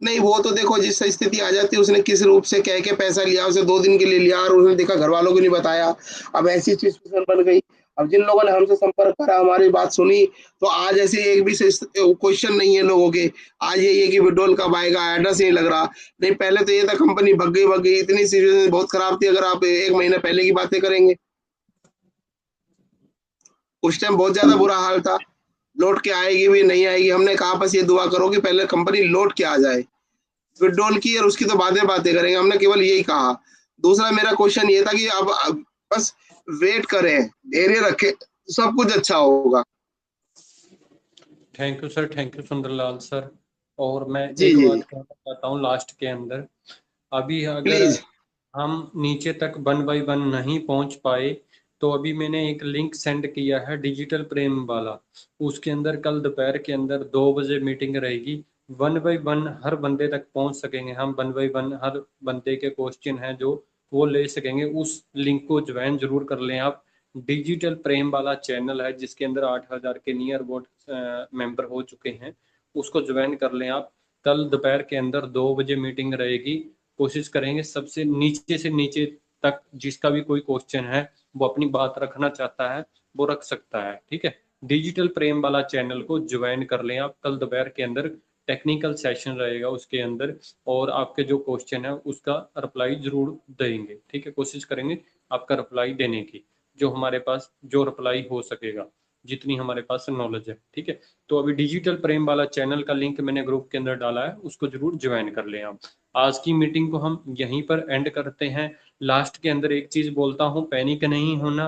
नहीं, वो तो देखो जिस स्थिति आ जाती है, उसने किस रूप से कह के पैसा लिया, उसे 2 दिन के लिए लिया और उसने देखा घर वालों को नहीं बताया, अब ऐसी सिचुएशन बन गई। अब जिन लोगों ने हमसे संपर्क करा, हमारी बात सुनी, तो आज ऐसे एक भी क्वेश्चन नहीं है लोगों के। आज ये कि विड्रॉल कब आएगा, एड्रेस नहीं लग रहा। नहीं, पहले तो ये था कंपनी भग गई, इतनी सिचुएशन बहुत खराब थी। अगर आप 1 महीने पहले की बातें करेंगे, उस टाइम बहुत ज्यादा बुरा हाल था। लौट के आएगी भी नहीं आएगी, हमने कहा बस ये दुआ करो कि पहले कंपनी लौट के आ जाए। विड्रॉल की और उसकी तो बातें करेंगे, हमने केवल यही कहा। दूसरा मेरा क्वेश्चन ये था कि अब बस वेट करें, धैर्य रखें, सब कुछ अच्छा होगा। Thank you sir, thank you Sunderlal sir. और मैं जी, एक जी, बात कहना चाहता हूँ लास्ट के अंदर, अभी अगर प्लीज। हम नीचे तक 1 by 1 नहीं पहुंच पाए, तो अभी मैंने एक लिंक सेंड किया है डिजिटल प्रेम वाला, उसके अंदर कल दोपहर के अंदर 2 बजे मीटिंग रहेगी। 1 by 1 हर बंदे तक पहुंच सकेंगे हम, 1 by 1 हर बंदे के क्वेश्चन हैं जो वो ले सकेंगे। उस लिंक को ज्वाइन जरूर कर लें आप। डिजिटल प्रेम वाला चैनल है जिसके अंदर 8000 के नियर अबाउट मेंबर हो चुके हैं, उसको ज्वाइन कर लें आप। कल दोपहर के अंदर 2 बजे मीटिंग रहेगी। कोशिश करेंगे सबसे नीचे से नीचे तक जिसका भी कोई क्वेश्चन है, वो अपनी बात रखना चाहता है वो रख सकता है, ठीक है। डिजिटल प्रेम वाला चैनल को ज्वाइन कर लें आप। कल दोपहर के अंदर टेक्निकल सेशन रहेगा उसके अंदर, और आपके जो क्वेश्चन है उसका रिप्लाई जरूर देंगे, ठीक है। कोशिश करेंगे आपका रिप्लाई देने की, जो हमारे पास जो रिप्लाई हो सकेगा, जितनी हमारे पास नॉलेज है, ठीक है। तो अभी डिजिटल प्रेम वाला चैनल का लिंक मैंने ग्रुप के अंदर डाला है, उसको जरूर ज्वाइन कर लें आप। आज की मीटिंग को हम यहीं पर एंड करते हैं। लास्ट के अंदर एक चीज बोलता हूँ, पैनिक नहीं होना,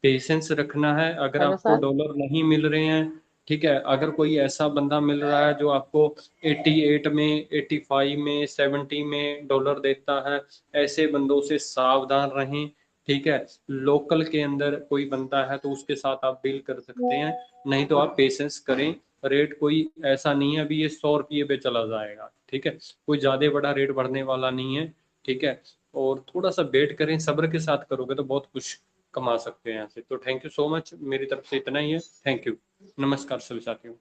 पेशेंस रखना है। अगर आपको डॉलर नहीं मिल रहे हैं, ठीक है, अगर कोई ऐसा बंदा मिल रहा है जो आपको 88 में, 85 में, 70 में डॉलर देता है, ऐसे बंदों से सावधान रहें, ठीक है। लोकल के अंदर कोई बनता है तो उसके साथ आप डील कर सकते हैं, नहीं तो आप पेशेंस करें। रेट कोई ऐसा नहीं है अभी ये 100 रुपये पे चला जाएगा, ठीक है, कोई ज्यादा बड़ा रेट बढ़ने वाला नहीं है, ठीक है। और थोड़ा सा वेट करें, सब्र के साथ करोगे तो बहुत कुछ कमा सकते हैं यहाँ से। तो थैंक यू सो मच, मेरी तरफ से इतना ही है। थैंक यू, नमस्कार सभी साथियों।